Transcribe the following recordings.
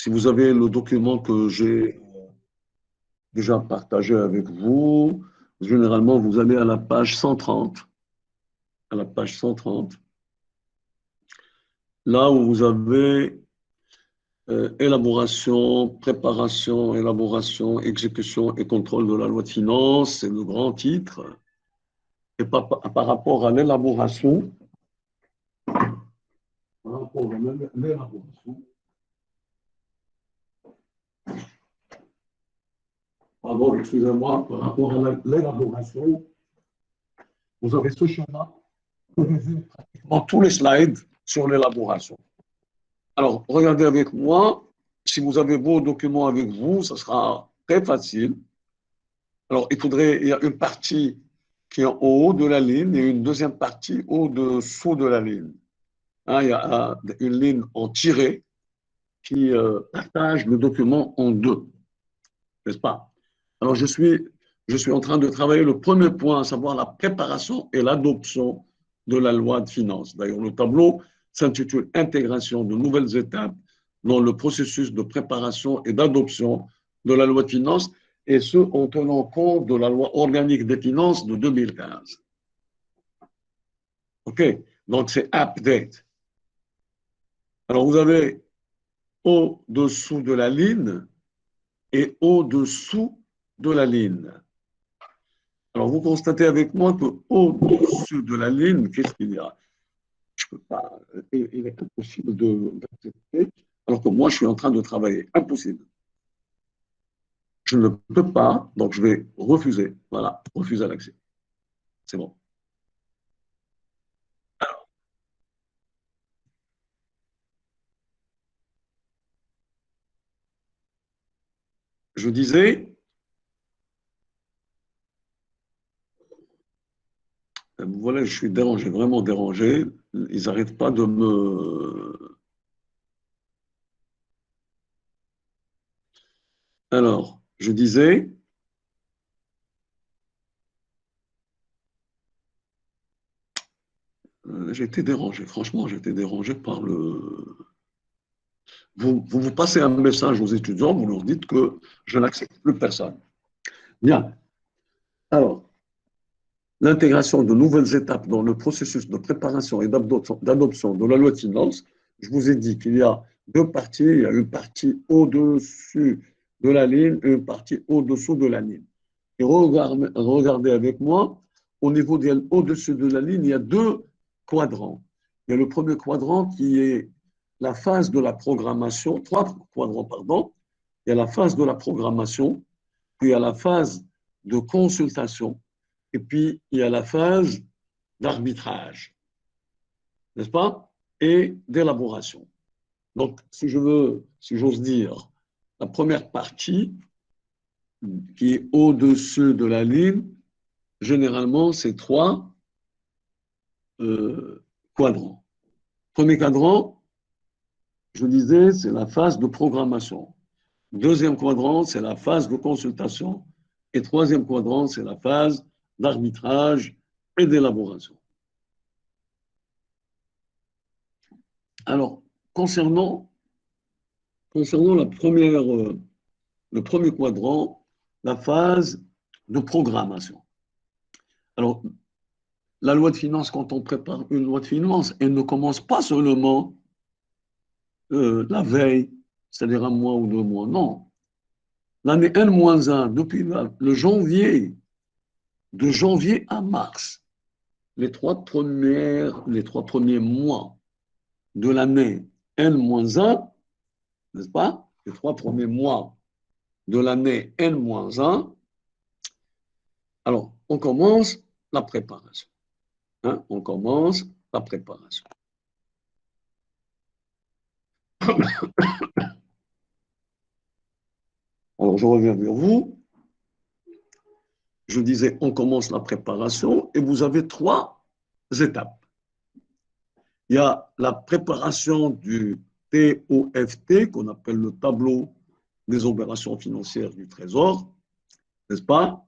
si vous avez le document que j'ai déjà partagé avec vous, généralement, vous allez à la page 130. À la page 130, là où vous avez élaboration, préparation, élaboration, exécution et contrôle de la loi de finances, c'est le grand titre. Et par rapport à l'élaboration, pardon, excusez-moi, par rapport à l'élaboration, vous avez ce schéma qui résume pratiquement tous les slides sur l'élaboration. Alors, regardez avec moi, si vous avez vos documents avec vous, ça sera très facile. Alors, il y a une partie qui est en haut de la ligne et une deuxième partie au-dessous de la ligne. Hein, il y a une ligne en tiré qui partage le document en deux, n'est-ce pas? Alors, je suis en train de travailler le premier point, à savoir la préparation et l'adoption de la loi de finances. D'ailleurs, le tableau s'intitule Intégration de nouvelles étapes dans le processus de préparation et d'adoption de la loi de finances, et ce, en tenant compte de la loi organique des finances de 2015. OK? Donc, c'est update. Alors, vous avez au-dessous de la ligne et au-dessous de la ligne. Alors, vous constatez avec moi qu'au-dessus de la ligne, qu'est-ce qu'il y a? Je peux pas, il est impossible d'accepter, alors que moi, je suis en train de travailler. Impossible. Je ne peux pas, donc je vais refuser. Voilà, refuser l'accès. C'est bon. Je disais, voilà, je suis dérangé, vraiment dérangé. Ils n'arrêtent pas de me... Alors, je disais, j'ai été dérangé, franchement, j'ai été dérangé par le... vous passez un message aux étudiants, vous leur dites que je n'accepte plus personne. Bien. Alors, l'intégration de nouvelles étapes dans le processus de préparation et d'adoption de la loi de finances, je vous ai dit qu'il y a deux parties. Il y a une partie au-dessus de la ligne et une partie au-dessous de la ligne. Et regardez avec moi, au niveau au-dessus de la ligne, il y a deux quadrants. Il y a le premier quadrant qui est la phase de la programmation, trois quadrants, pardon. Il y a la phase de la programmation, puis il y a la phase de consultation, et puis il y a la phase d'arbitrage, n'est-ce pas? Et d'élaboration. Donc, si j'ose dire, la première partie qui est au-dessus de la ligne, généralement, c'est trois quadrants. Premier quadrant, je disais, c'est la phase de programmation. Deuxième quadrant, c'est la phase de consultation. Et troisième quadrant, c'est la phase d'arbitrage et d'élaboration. Alors, concernant le premier quadrant, la phase de programmation. Alors, la loi de finances, quand on prépare une loi de finances, elle ne commence pas seulement la veille, c'est-à-dire un mois ou 2 mois, non. L'année N-1, depuis le janvier, de janvier à mars, les trois premiers mois de l'année N-1, n'est-ce pas? Les 3 premiers mois de l'année N-1, alors on commence la préparation. Hein? On commence la préparation. Alors je reviens vers vous. Je disais, on commence la préparation et vous avez 3 étapes. Il y a la préparation du TOFT, qu'on appelle le tableau des opérations financières du Trésor, n'est-ce pas?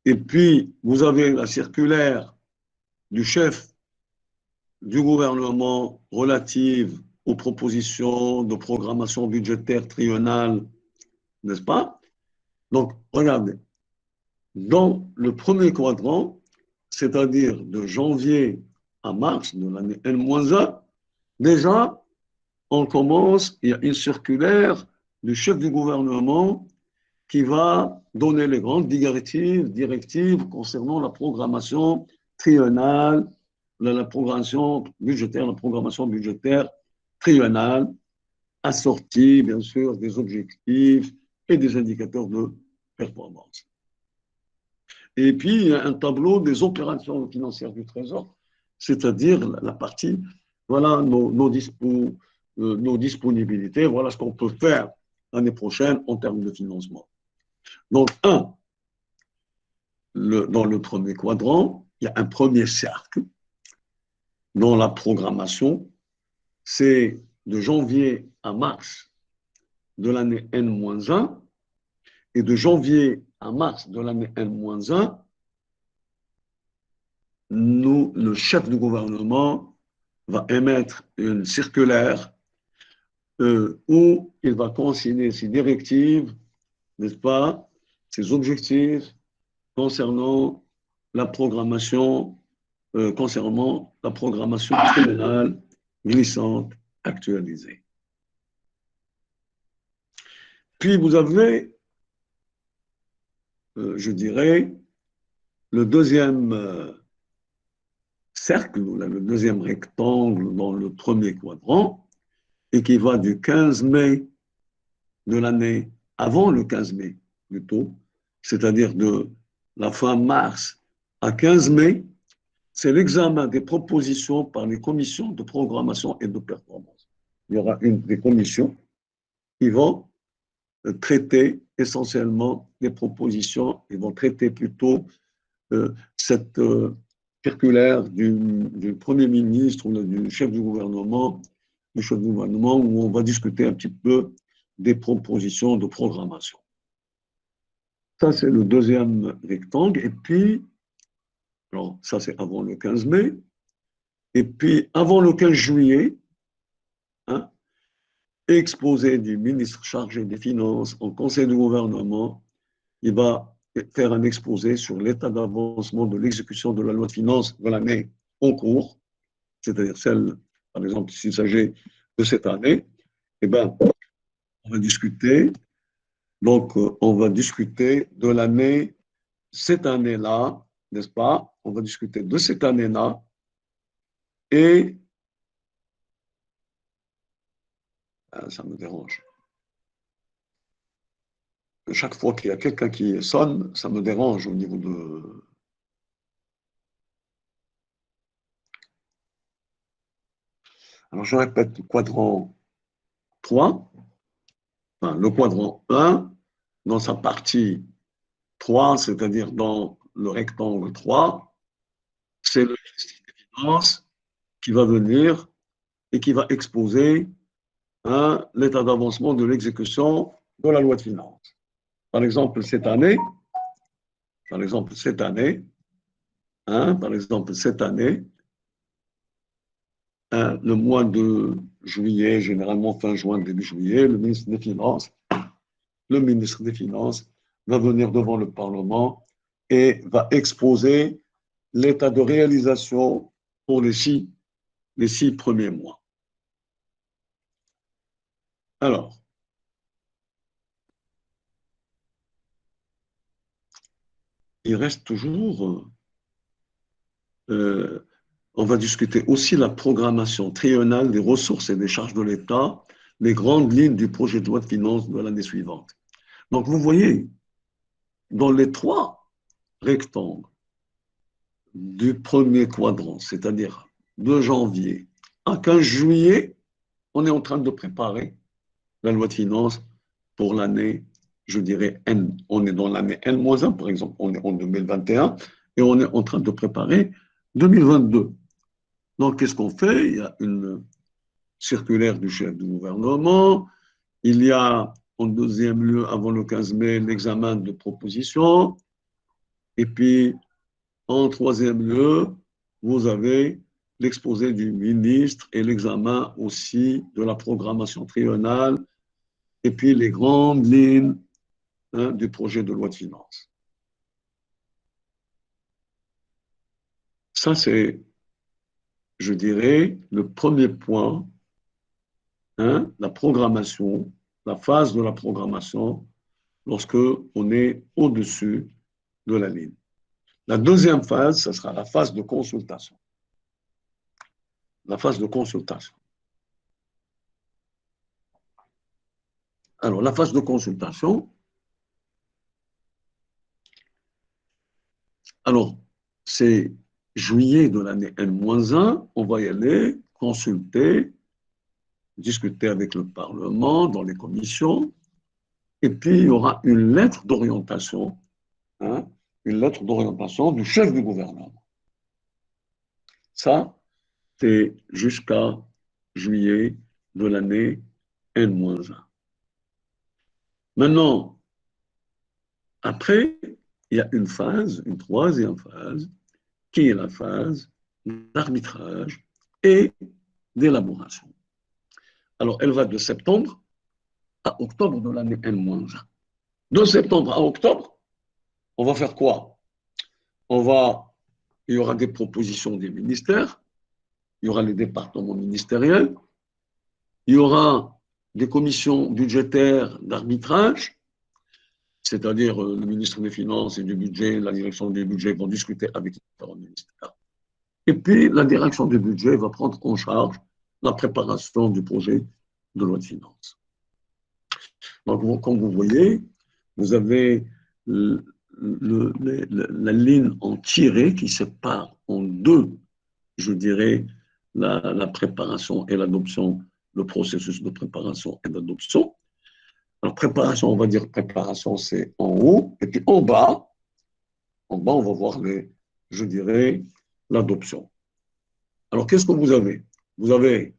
Et puis, vous avez la circulaire du chef du gouvernement relative aux propositions de programmation budgétaire triennale, n'est-ce pas? Donc, regardez, dans le premier quadrant, c'est-à-dire de janvier à mars de l'année N-1, déjà, on commence, il y a une circulaire du chef du gouvernement qui va donner les grandes directives concernant la programmation triennale, la programmation budgétaire triennale, assortie, bien sûr, des objectifs et des indicateurs de performance. Et puis, il y a un tableau des opérations financières du Trésor, c'est-à-dire la partie, voilà nos disponibilités, voilà ce qu'on peut faire l'année prochaine en termes de financement. Donc, dans le premier quadrant, il y a un premier cercle dans la programmation, c'est de janvier à mars de l'année N-1, et de janvier à mars de l'année N-1, le chef du gouvernement va émettre une circulaire où il va consigner ses directives, n'est-ce pas, ses objectifs concernant la programmation, triennale glissante actualisée. Puis vous avez, je dirais, le deuxième cercle, le deuxième rectangle dans le premier quadrant, et qui va du 15 mai de l'année, avant le 15 mai plutôt, c'est-à-dire de la fin mars à 15 mai, c'est l'examen des propositions par les commissions de programmation et de performance. Il y aura des commissions qui vont traiter essentiellement les propositions, ils vont traiter plutôt cette circulaire du Premier ministre ou du chef du gouvernement, où on va discuter un petit peu des propositions de programmation. Ça, c'est le deuxième rectangle. Et puis, alors ça, c'est avant le 15 mai. Et puis, avant le 15 juillet, hein, exposé du ministre chargé des Finances en Conseil du gouvernement, il va faire un exposé sur l'état d'avancement de l'exécution de la loi de finances de l'année en cours, c'est-à-dire celle, par exemple, s'il s'agit de cette année, eh bien, on va discuter. Donc, on va discuter de l'année, cette année-là, n'est-ce pas? On va discuter de cette année-là et ça me dérange. Chaque fois qu'il y a quelqu'un qui sonne, ça me dérange au niveau de... Alors, je répète, le quadrant 3, enfin, le quadrant 1, dans sa partie 3, c'est-à-dire dans le rectangle 3, c'est le ministre des Finances qui va venir et qui va exposer l'état d'avancement de l'exécution de la loi de finances. Par exemple, cette année, le mois de juillet, généralement fin juin, début juillet, le ministre des Finances va venir devant le Parlement et va exposer l'état de réalisation pour les six premiers mois. Alors, il reste toujours, on va discuter aussi la programmation triennale des ressources et des charges de l'État, les grandes lignes du projet de loi de finances de l'année suivante. Donc, vous voyez, dans les trois rectangles du premier quadrant, c'est-à-dire de janvier à 15 juillet, on est en train de préparer la loi de finances pour l'année, je dirais, N. On est dans l'année N-1, par exemple, on est en 2021, et on est en train de préparer 2022. Donc, qu'est-ce qu'on fait? Il y a une circulaire du chef du gouvernement, il y a en deuxième lieu, avant le 15 mai, l'examen de propositions, et puis en troisième lieu, vous avez l'exposé du ministre et l'examen aussi de la programmation triennale et puis les grandes lignes du projet de loi de finances. Ça, c'est, je dirais, le premier point, la programmation, la phase de la programmation lorsque on est au-dessus de la ligne. La deuxième phase, ce sera la phase de consultation. La phase de consultation. Alors, la phase de consultation, alors, c'est juillet de l'année N-1, on va y aller consulter, discuter avec le Parlement dans les commissions, et puis il y aura une lettre d'orientation, une lettre d'orientation du chef du gouvernement. Ça, c'est jusqu'à juillet de l'année N-1. Maintenant, après, il y a une phase, une troisième phase, qui est la phase d'arbitrage et d'élaboration. Alors, elle va de septembre à octobre de l'année N-1. De septembre à octobre, on va faire quoi? Il y aura des propositions des ministères, il y aura les départements ministériels, il y aura des commissions budgétaires d'arbitrage, c'est-à-dire le ministre des Finances et du Budget, la direction du budget vont discuter avec les différents ministères. Et puis, la direction du budget va prendre en charge la préparation du projet de loi de finances. Donc, comme vous voyez, vous avez la ligne en tiré qui sépare en deux, je dirais, la préparation et l'adoption, le processus de préparation et d'adoption. Alors, préparation, on va dire préparation, c'est en haut, et puis en bas, on va voir, je dirais, l'adoption. Alors, qu'est-ce que vous avez? Vous avez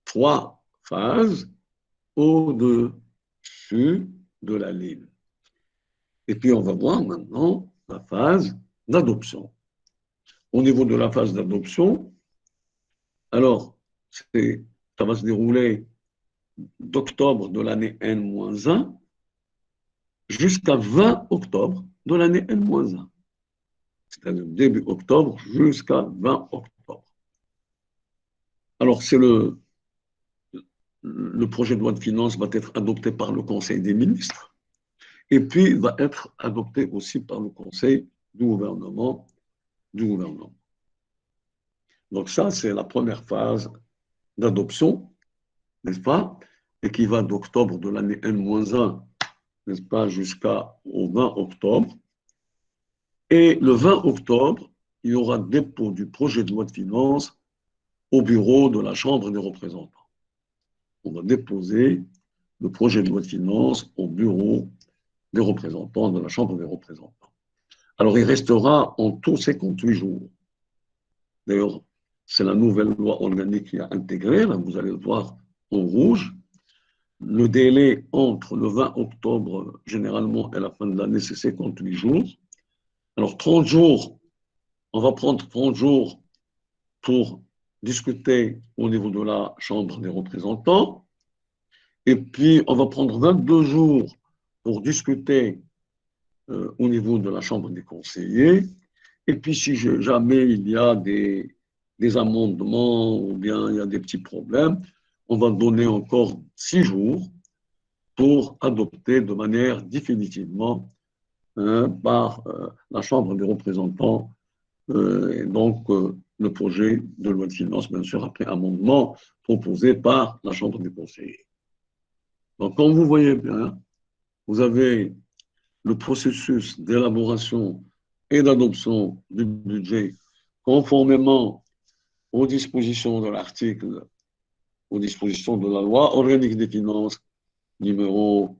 3 phases au-dessus de la ligne. Et puis, on va voir maintenant la phase d'adoption. Au niveau de la phase d'adoption, alors, ça va se dérouler d'octobre de l'année N-1 jusqu'à 20 octobre de l'année N-1. C'est-à-dire début octobre jusqu'à 20 octobre. Alors, le projet de loi de finances va être adopté par le Conseil des ministres et puis il va être adopté aussi par le Conseil du gouvernement. Donc ça, c'est la première phase d'adoption, n'est-ce pas? Et qui va d'octobre de l'année N-1, n'est-ce pas, jusqu'au 20 octobre. Et le 20 octobre, il y aura dépôt du projet de loi de finances au bureau de la Chambre des représentants. On va déposer le projet de loi de finances au bureau des représentants de la Chambre des représentants. Alors, il restera en tout 58 jours. D'ailleurs, c'est la nouvelle loi organique qui a intégré, là, vous allez le voir en rouge. Le délai entre le 20 octobre, généralement, et la fin de l'année, c'est 58 jours. Alors, 30 jours, on va prendre 30 jours pour discuter au niveau de la Chambre des représentants. Et puis, on va prendre 22 jours pour discuter au niveau de la Chambre des conseillers. Et puis, si jamais il y a des amendements ou bien il y a des petits problèmes, on va donner encore 6 jours pour adopter de manière définitivement par la Chambre des représentants et donc le projet de loi de finances, bien sûr, après amendement proposé par la Chambre des conseillers. Donc, comme vous voyez bien, vous avez le processus d'élaboration et d'adoption du budget conformément aux dispositions de l'article, aux dispositions de la loi organique des finances numéro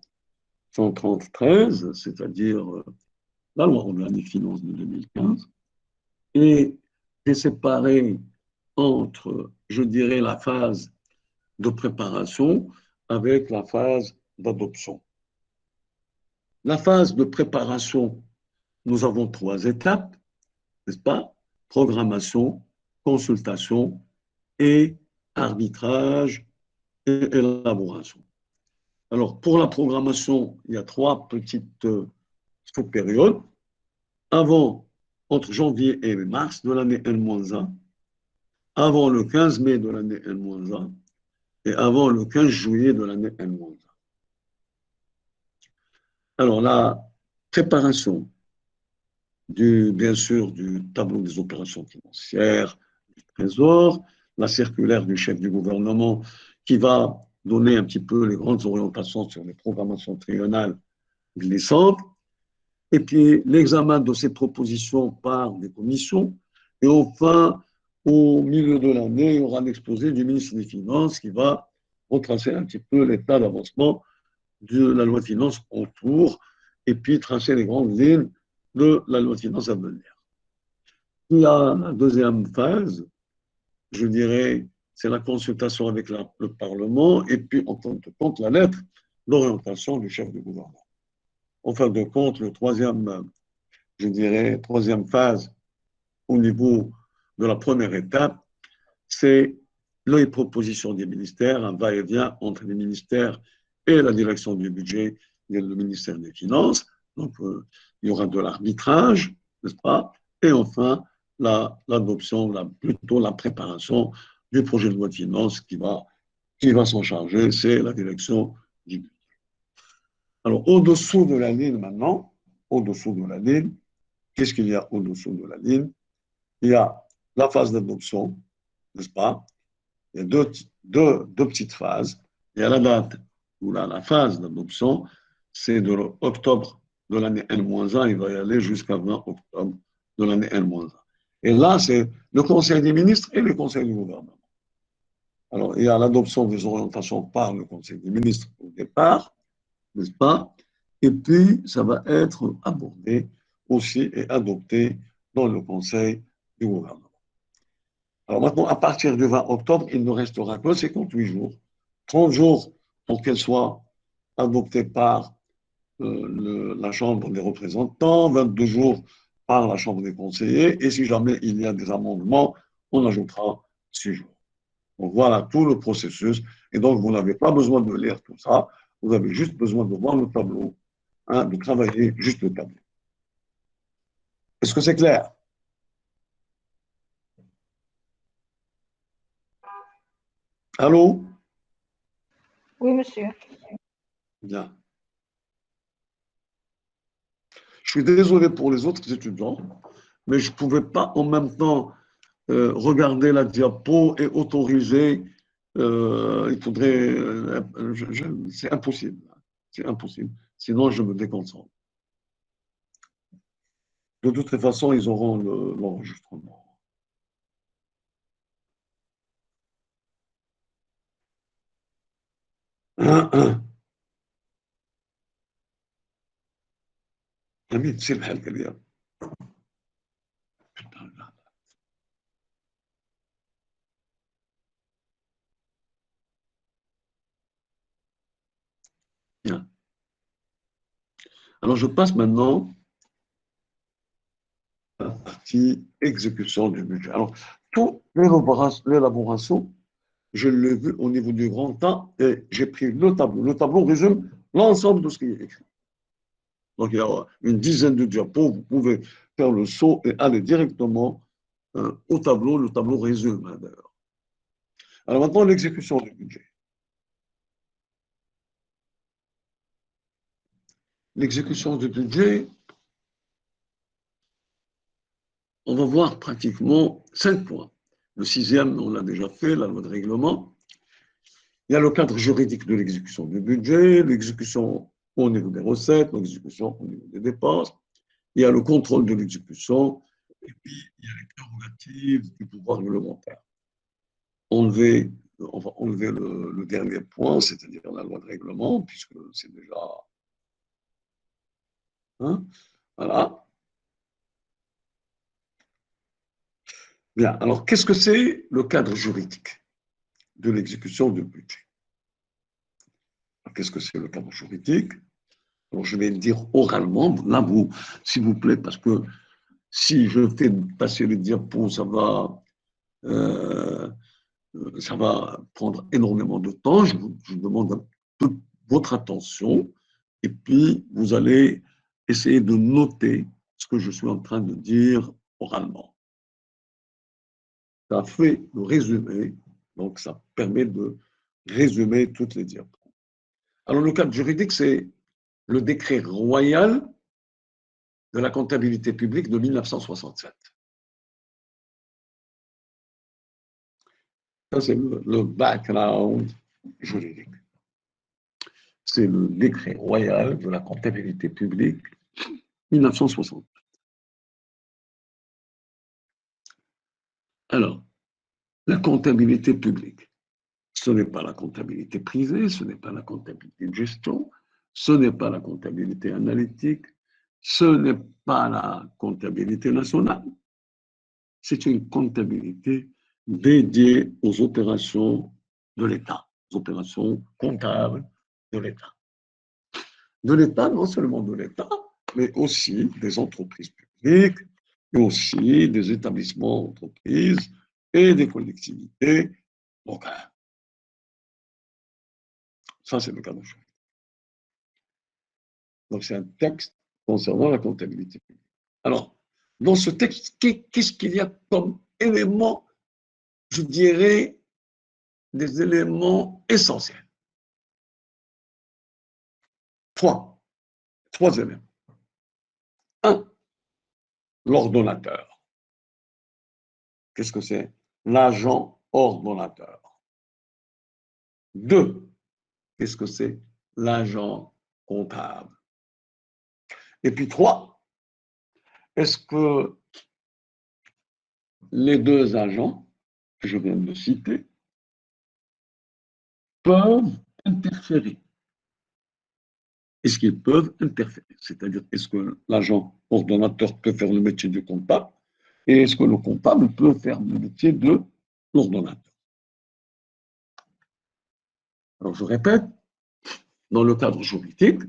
133, c'est-à-dire la loi organique des finances de 2015, et c'est séparé entre, je dirais, la phase de préparation avec la phase d'adoption. La phase de préparation, nous avons 3 étapes, n'est-ce pas? Programmation, consultation et arbitrage et élaboration. Alors, pour la programmation, il y a trois petites sous-périodes. Avant, entre janvier et mars de l'année N-1, avant le 15 mai de l'année N-1 et avant le 15 juillet de l'année N-1. Alors, la préparation bien sûr, du tableau des opérations financières, du Trésor, la circulaire du chef du gouvernement qui va donner un petit peu les grandes orientations sur les programmations triennales glissantes, et puis l'examen de ces propositions par des commissions, et enfin, au milieu de l'année, il y aura l'exposé du ministre des Finances qui va retracer un petit peu l'état d'avancement de la loi de finances autour, et puis tracer les grandes lignes de la loi de finances à venir. La deuxième phase, je dirais, c'est la consultation avec le Parlement et puis, en fin de compte, la lettre d'orientation du chef du gouvernement. En fin de compte, le troisième, je dirais, troisième phase au niveau de la première étape, c'est les propositions des ministères, un va-et-vient entre les ministères et la direction du budget et le ministère des Finances. Donc, il y aura de l'arbitrage, n'est-ce pas? Et enfin, l'adoption, plutôt la préparation du projet de loi de finances qui va s'en charger, c'est la direction du budget. Alors, au-dessous de la ligne maintenant, au-dessous de la ligne, qu'est-ce qu'il y a au-dessous de la ligne? Il y a la phase d'adoption, n'est-ce pas? Il y a deux petites phases. Il y a la date ou la phase d'adoption, c'est de octobre de l'année N-1, il va y aller jusqu'à 20 octobre de l'année N-1. Et là, c'est le Conseil des ministres et le Conseil du gouvernement. Alors, il y a l'adoption des orientations par le Conseil des ministres au départ, n'est-ce pas? Et puis, ça va être abordé aussi et adopté dans le Conseil du gouvernement. Alors maintenant, à partir du 20 octobre, il ne restera que 58 jours, 30 jours pour qu'elle soit adoptée par la Chambre des représentants, 22 jours par la Chambre des conseillers, et si jamais il y a des amendements, on ajoutera 6 jours. Donc voilà tout le processus, et donc vous n'avez pas besoin de lire tout ça, vous avez juste besoin de voir le tableau, hein, de travailler juste le tableau. Est-ce que c'est clair? Allô? Oui, monsieur. Bien. Je suis désolé pour les autres étudiants, mais je ne pouvais pas en même temps regarder la diapo et autoriser. Il faudrait. C'est impossible. C'est impossible. Sinon, je me déconcentre. De toute façon, ils auront l'enregistrement. Amine, c'est le حال كده. Bien. Alors, je passe maintenant à la partie exécution du budget. Alors, toute l'élaboration, je l'ai vu au niveau du grand temps et j'ai pris le tableau. Le tableau résume l'ensemble de ce qui est écrit. Donc, il y a une dizaine de diapos. Vous pouvez faire le saut et aller directement au tableau. Le tableau résume, hein, d'ailleurs. Alors maintenant, l'exécution du budget. L'exécution du budget, on va voir pratiquement 5 points. Le sixième, on l'a déjà fait, la loi de règlement. Il y a le cadre juridique de l'exécution du budget, l'exécution au niveau des recettes, l'exécution au niveau des dépenses. Il y a le contrôle de l'exécution, et puis il y a les prérogatives du pouvoir réglementaire. On va enlever le dernier point, c'est-à-dire la loi de règlement, puisque c'est déjà. Hein, voilà. Bien. Alors, qu'est-ce que c'est le cadre juridique de l'exécution du budget? Qu'est-ce que c'est le cadre juridique? Alors, je vais le dire oralement, là, s'il vous plaît, parce que si je fais passer les diapos, ça va Ça va prendre énormément de temps. Je vous demande un peu votre attention et puis vous allez essayer de noter ce que je suis en train de dire oralement. Ça fait le résumé, donc ça permet de résumer toutes les diapositives. Alors, le cadre juridique, c'est le décret royal de la comptabilité publique de 1967. Ça, c'est le background juridique. C'est le décret royal de la comptabilité publique 1960. Alors, la comptabilité publique, ce n'est pas la comptabilité privée, ce n'est pas la comptabilité de gestion, ce n'est pas la comptabilité analytique, ce n'est pas la comptabilité nationale. C'est une comptabilité dédiée aux opérations de l'État, aux opérations comptables de l'État. De l'État, non seulement de l'État, mais aussi des entreprises publiques, mais aussi des établissements d'entreprise et des collectivités locales. Ça, c'est le cas de juridique. Donc, c'est un texte concernant la comptabilité publique. Alors, dans ce texte, qu'est-ce qu'il y a comme élément, je dirais, des éléments essentiels? Trois éléments. Un, l'ordonnateur. Qu'est-ce que c'est? L'agent ordonnateur. Deux, qu'est-ce que c'est? L'agent comptable. Et puis trois, est-ce que les deux agents que je viens de citer peuvent interférer? Est-ce qu'ils peuvent interférer? C'est-à-dire, est-ce que l'agent ordonnateur peut faire le métier du comptable et est-ce que le comptable peut faire le métier de l'ordonnateur? Alors, je répète, dans le cadre juridique,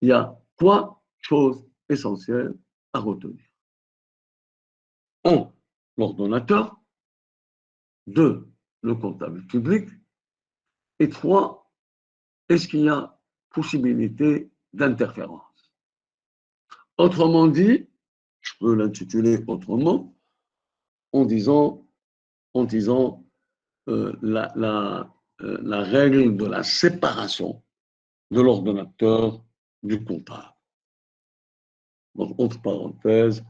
il y a trois choses essentielles à retenir. Un, l'ordonnateur. Deux, le comptable public. Et trois, est-ce qu'il y a possibilité d'interférence? Autrement dit, je peux l'intituler autrement, en disant la règle de la séparation de l'ordonnateur du comptable. Donc, entre parenthèses,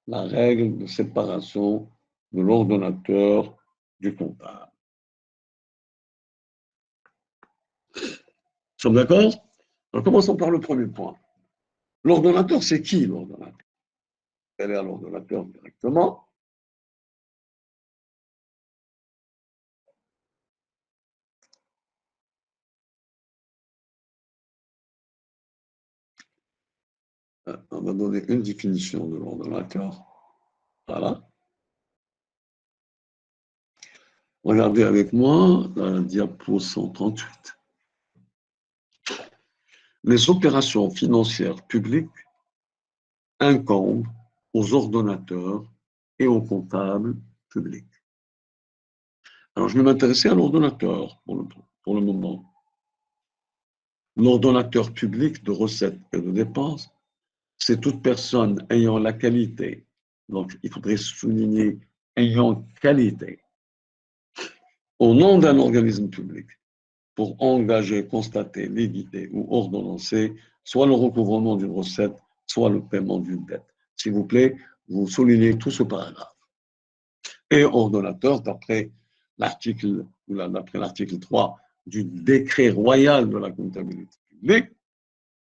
la règle de séparation de l'ordonnateur du comptable. Nous sommes d'accord? Alors, commençons par le premier point. L'ordonnateur, c'est qui l'ordonnateur? Elle est à l'ordonnateur directement. On va donner une définition de l'ordonnateur. Voilà. Regardez avec moi la diapo 138. Les opérations financières publiques incombent aux ordonnateurs et aux comptables publics. Alors, je vais m'intéresser à l'ordonnateur pour le moment. L'ordonnateur public de recettes et de dépenses, c'est toute personne ayant la qualité, donc il faudrait souligner ayant qualité, au nom d'un organisme public, pour engager, constater, débiter ou ordonnancer soit le recouvrement d'une recette, soit le paiement d'une dette. S'il vous plaît, vous soulignez tout ce paragraphe. Et ordonnateur, d'après l'article 3 du décret royal de la comptabilité publique,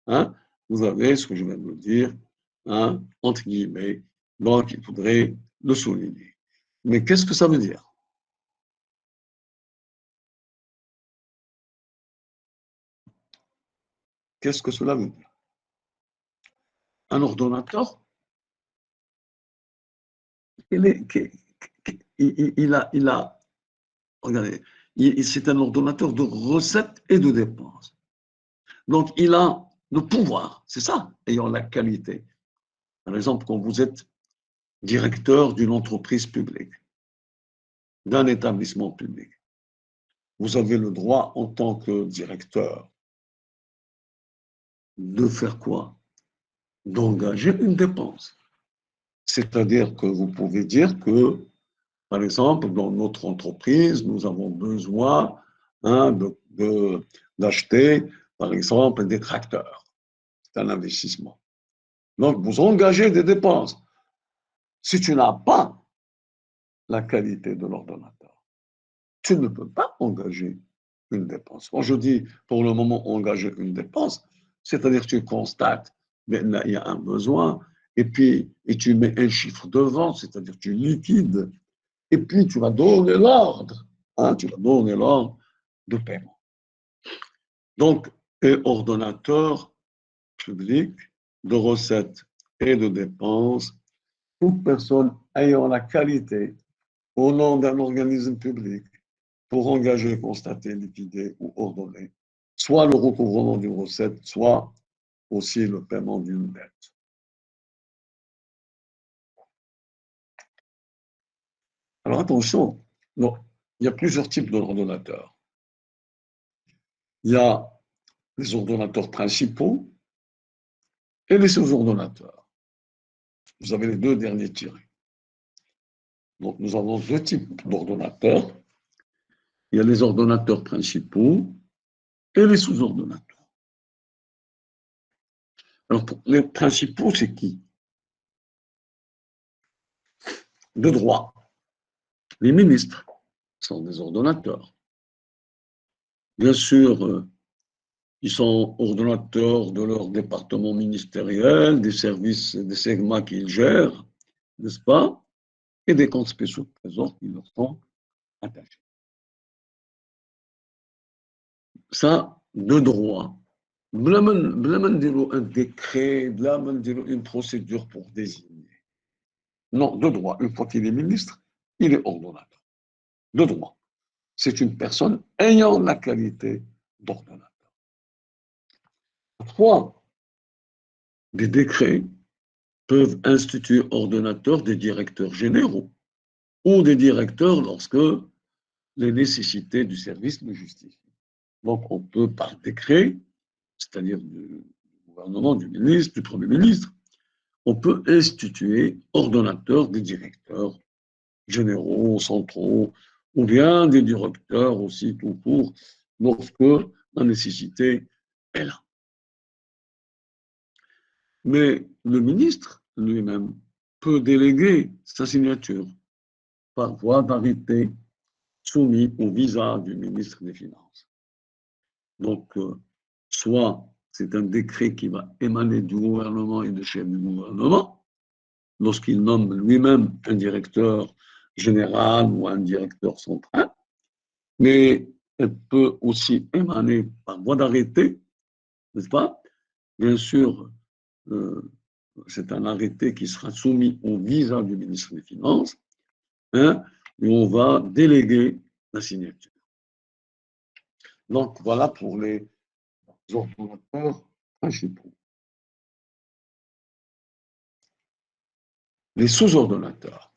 hein, vous avez ce que je viens de vous dire, hein, entre guillemets, donc il faudrait le souligner. Mais qu'est-ce que ça veut dire? Qu'est-ce que cela veut dire? Un ordonnateur, regardez, c'est un ordonnateur de recettes et de dépenses. Donc, il a le pouvoir, c'est ça, ayant la qualité. Par exemple, quand vous êtes directeur d'une entreprise publique, d'un établissement public, vous avez le droit, en tant que directeur, de faire quoi? D'engager une dépense. C'est-à-dire que vous pouvez dire que, par exemple, dans notre entreprise, nous avons besoin d'acheter, par exemple, des tracteurs. C'est un investissement. Donc, vous engagez des dépenses. Si tu n'as pas la qualité de l'ordonnateur, tu ne peux pas engager une dépense. Quand je dis pour le moment engager une dépense, c'est-à-dire que tu constates qu'il y a un besoin et tu mets un chiffre devant, c'est-à-dire que tu liquides et puis tu vas donner l'ordre, tu vas donner l'ordre de paiement. Donc, et ordonnateur public de recettes et de dépenses, toute personne ayant la qualité au nom d'un organisme public pour engager, constater, liquider ou ordonner, soit le recouvrement d'une recette, soit aussi le paiement d'une dette. Alors attention, non, il y a plusieurs types d'ordonnateurs. Il y a les ordonnateurs principaux et les sous-ordonnateurs. Vous avez les deux derniers tirés. Donc nous avons deux types d'ordonnateurs. Il y a les ordonnateurs principaux et les sous-ordonnateurs. Alors, les principaux, c'est qui? De droit. Les ministres sont des ordonnateurs. Bien sûr, ils sont ordonnateurs de leur département ministériel, des services, des segments qu'ils gèrent, n'est-ce pas? Et des comptes spéciaux de trésor qui leur sont attachés. Ça, de droit. Un décret, une procédure pour désigner. Non, de droit. Une fois qu'il est ministre, il est ordonnateur. De droit. C'est une personne ayant la qualité d'ordonnateur. Trois, des décrets peuvent instituer ordonnateurs des directeurs généraux ou des directeurs lorsque les nécessités du service le justifient. Donc, on peut, par décret, c'est-à-dire du gouvernement, du ministre, du Premier ministre, on peut instituer ordonnateurs des directeurs généraux, centraux, ou bien des directeurs aussi tout court, lorsque la nécessité est là. Mais le ministre lui-même peut déléguer sa signature par voie d'arrêté soumis au visa du ministre des Finances. Donc, soit c'est un décret qui va émaner du gouvernement et du chef du gouvernement, lorsqu'il nomme lui-même un directeur général ou un directeur central, mais elle peut aussi émaner par voie d'arrêté, n'est-ce pas? Bien sûr, c'est un arrêté qui sera soumis au visa du ministre des Finances, et on va déléguer la signature. Donc, voilà pour les ordonnateurs principaux. Les sous-ordonnateurs.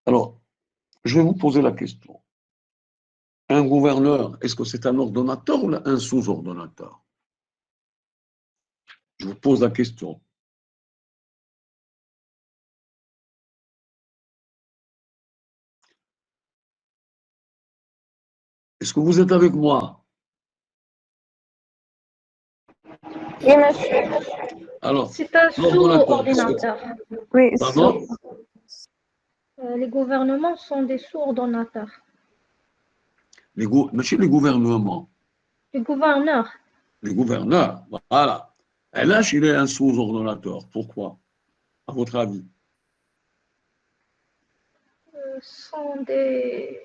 Alors, je vais vous poser la question. Un gouverneur, est-ce que c'est un ordonnateur ou un sous-ordonnateur? Je vous pose la question. Est-ce que vous êtes avec moi? Oui, monsieur. Alors, C'est un l'ordonnateur, sous-ordinateur. Oui, pardon? Les gouvernements sont des sous-ordonnateurs. Monsieur les gouvernements, Les gouverneurs les gouverneurs, voilà. Et là, il est un sous-ordonnateur. Pourquoi? À votre avis? sont des...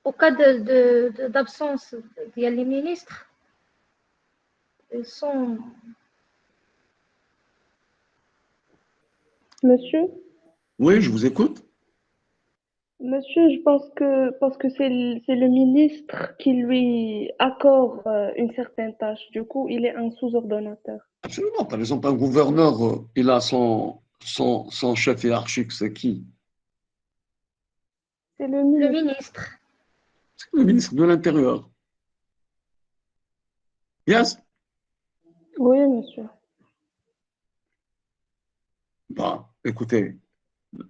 Au cas d'absence, il y a les ministres. Ils sont... monsieur. Oui, je vous écoute. Monsieur, je pense que parce que c'est le ministre qui lui accorde une certaine tâche. Du coup, il est un sous-ordonnateur. Absolument. Par exemple, un gouverneur, il a son chef hiérarchique, c'est qui? C'est le Le ministre. ministre. C'est le ministre de l'Intérieur. Yes? Oui, monsieur. Bah, écoutez,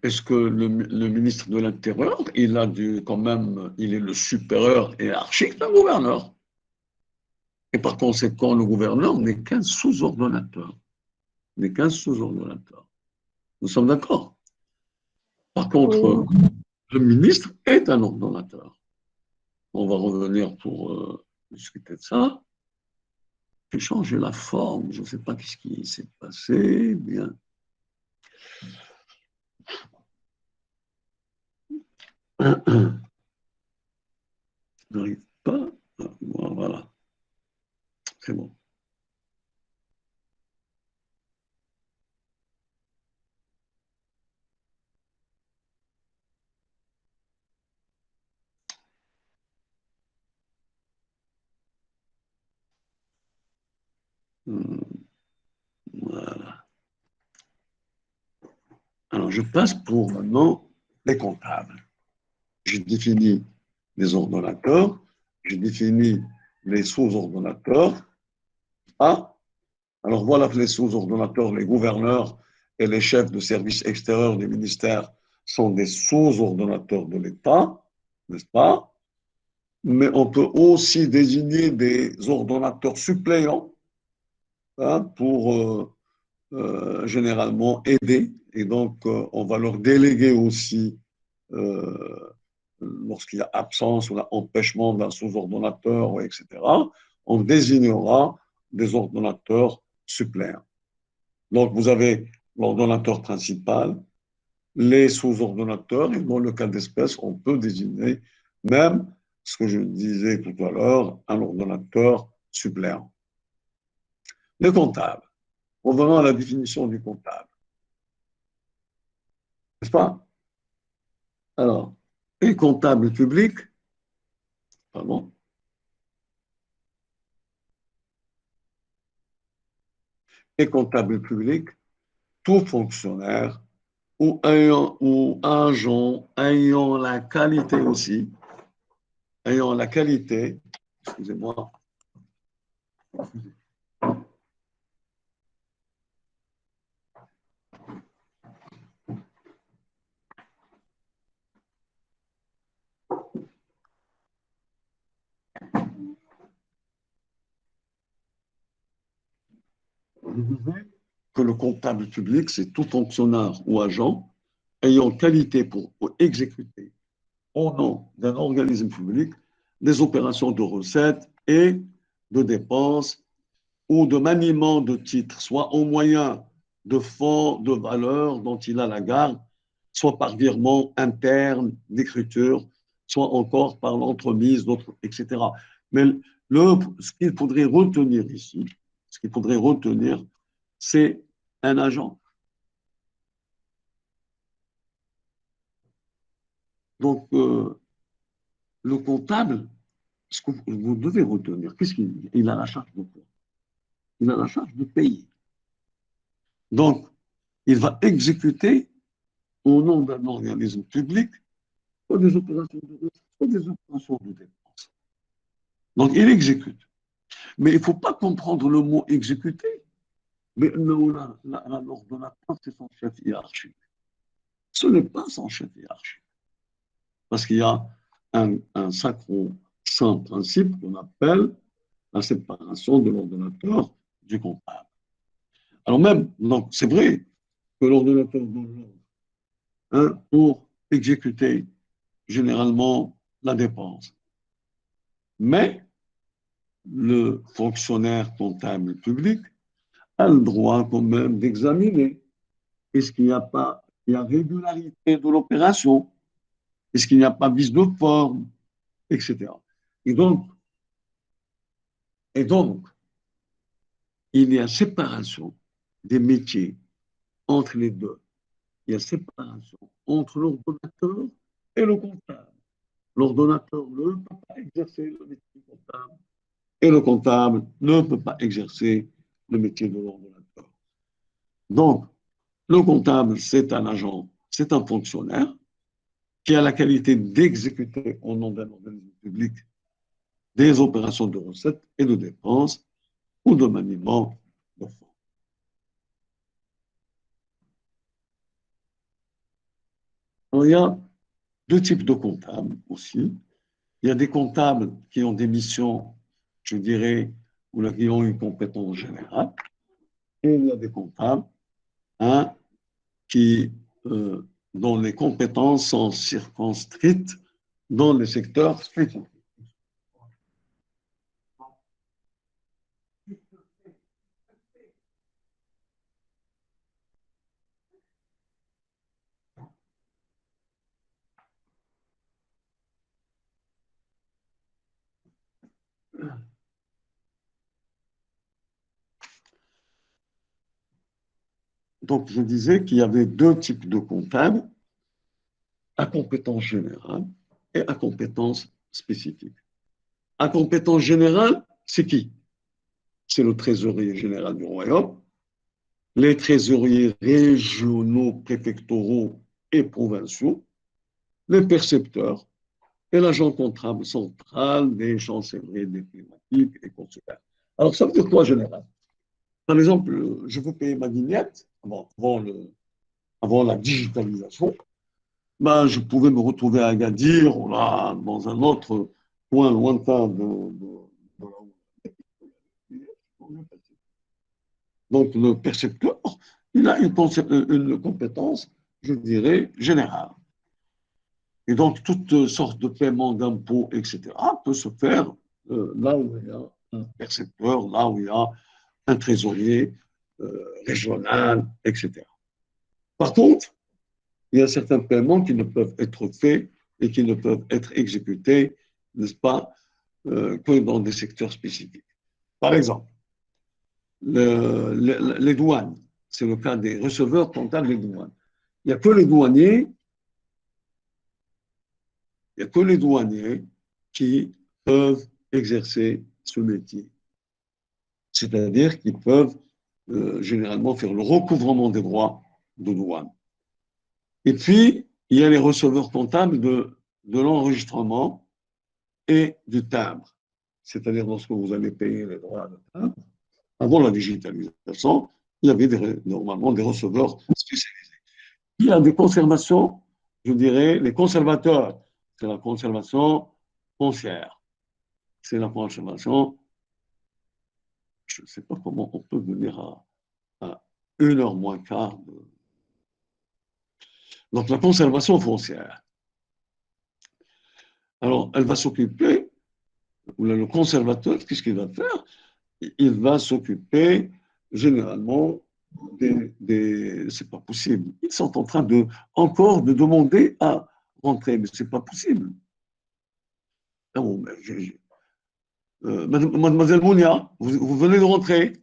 est-ce que le ministre de l'Intérieur, il a dû quand même, il est le supérieur hiérarchique d'un gouverneur. Et par conséquent, le gouverneur n'est qu'un sous-ordonnateur. N'est qu'un sous-ordonnateur. Nous sommes d'accord. Par contre, Oui. le ministre est un ordonnateur. On va revenir pour discuter de ça. J'ai changé la forme, je ne sais pas ce qui s'est passé. Bien. Je n'arrive pas. Voilà, c'est bon. Voilà. Alors, je passe pour maintenant les comptables. Je définis les ordonnateurs, je définis les sous-ordonnateurs. Ah, alors voilà que les sous-ordonnateurs, les gouverneurs et les chefs de service extérieur du ministère sont des sous-ordonnateurs de l'État, n'est-ce pas? Mais on peut aussi désigner des ordonnateurs suppléants, hein, pour généralement aider. Et donc, on va leur déléguer aussi, lorsqu'il y a absence ou empêchement d'un sous-ordonnateur, etc., on désignera des ordonnateurs suppléants. Donc, vous avez l'ordonnateur principal, les sous-ordonnateurs, et dans le cas d'espèce, on peut désigner même ce que je disais tout à l'heure, un ordonnateur suppléant. Le comptable. Revenons à la définition du comptable. N'est-ce pas? Alors, et comptable public, pardon, et comptable public, tout fonctionnaire ou agent ayant la qualité aussi, ayant la qualité, excusez-moi, que le comptable public, c'est tout fonctionnaire ou agent ayant qualité pour exécuter au nom d'un organisme public des opérations de recettes et de dépenses ou de maniement de titres, soit au moyen de fonds de valeur dont il a la garde, soit par virement interne d'écriture, soit encore par l'entremise d'autres, etc. Mais ce qu'il faudrait retenir ici, ce qu'il faudrait retenir, c'est un agent. Donc, le comptable, ce que vous devez retenir, qu'est-ce qu'il a la charge de quoi? Il a la charge de payer. Donc, il va exécuter au nom d'un organisme public soit des opérations de risque, soit des opérations de dépense. Donc, il exécute. Mais il ne faut pas comprendre le mot exécuter. Mais l'ordonnateur, c'est son chef hiérarchique. Ce n'est pas son chef hiérarchique. Parce qu'il y a un sacro-saint principe qu'on appelle la séparation de l'ordonnateur du comptable. Alors même, donc c'est vrai que l'ordonnateur donne l'ordre, hein, pour exécuter généralement la dépense. Mais le fonctionnaire comptable public a le droit quand même d'examiner est-ce qu'il n'y a pas il y a régularité de l'opération, est-ce qu'il n'y a pas vice de forme, etc. Et donc, et donc, il y a séparation des métiers entre les deux. Il y a séparation entre l'ordonnateur et le comptable. L'ordonnateur ne peut pas exercer le métier comptable et le comptable ne peut pas exercer le métier de l'ordonnateur. Donc, Le comptable, c'est un agent, c'est un fonctionnaire qui a la qualité d'exécuter au nom d'un organisme public des opérations de recettes et de dépenses ou de maniement de fonds. Alors, il y a deux types de comptables aussi. Il y a des comptables qui ont des missions, je dirais, ou qui ont une compétence générale, et il y a des comptables hein, qui, dont les compétences sont circonscrites dans les secteurs spécifiques. Donc, je disais qu'il y avait deux types de comptables, à compétence générale et à compétence spécifique. À compétence générale, c'est qui? C'est le trésorier général du royaume, les trésoriers régionaux, préfectoraux et provinciaux, les percepteurs et l'agent comptable central des chancelleries diplomatiques et consulaires. Alors, ça veut dire quoi, général? Par exemple, je veux payer ma vignette avant la digitalisation. Ben, je pouvais me retrouver à Agadir ou là, dans un autre coin lointain de donc le percepteur, il a une compétence, je dirais, générale. Et donc, toutes sortes de paiements d'impôts, etc., peut se faire là où il y a un percepteur, là où il y a un trésorier régional, etc. Par contre, il y a certains paiements qui ne peuvent être faits et qui ne peuvent être exécutés, n'est-ce pas, que dans des secteurs spécifiques. Par exemple, les douanes, c'est le cas des receveurs comptables des douanes. Il n'y a que les douaniers, il y a que les douaniers qui peuvent exercer ce métier. C'est-à-dire qu'ils peuvent généralement faire le recouvrement des droits de douane. Et puis, il y a les receveurs comptables de l'enregistrement et du timbre. C'est-à-dire lorsque vous allez payer les droits de timbre, avant la digitalisation, il y avait normalement des receveurs spécialisés. Il y a des conservations, je dirais, les conservateurs, c'est la conservation foncière. C'est la conservation, je ne sais pas comment on peut venir à 1h moins quart. Donc la conservation foncière. Alors, elle va s'occuper, ou le conservateur, qu'est-ce qu'il va faire? Il va s'occuper généralement c'est pas possible. Ils sont en train encore de demander à rentrer, mais c'est pas possible. Non, mademoiselle Mounia, vous venez de rentrer.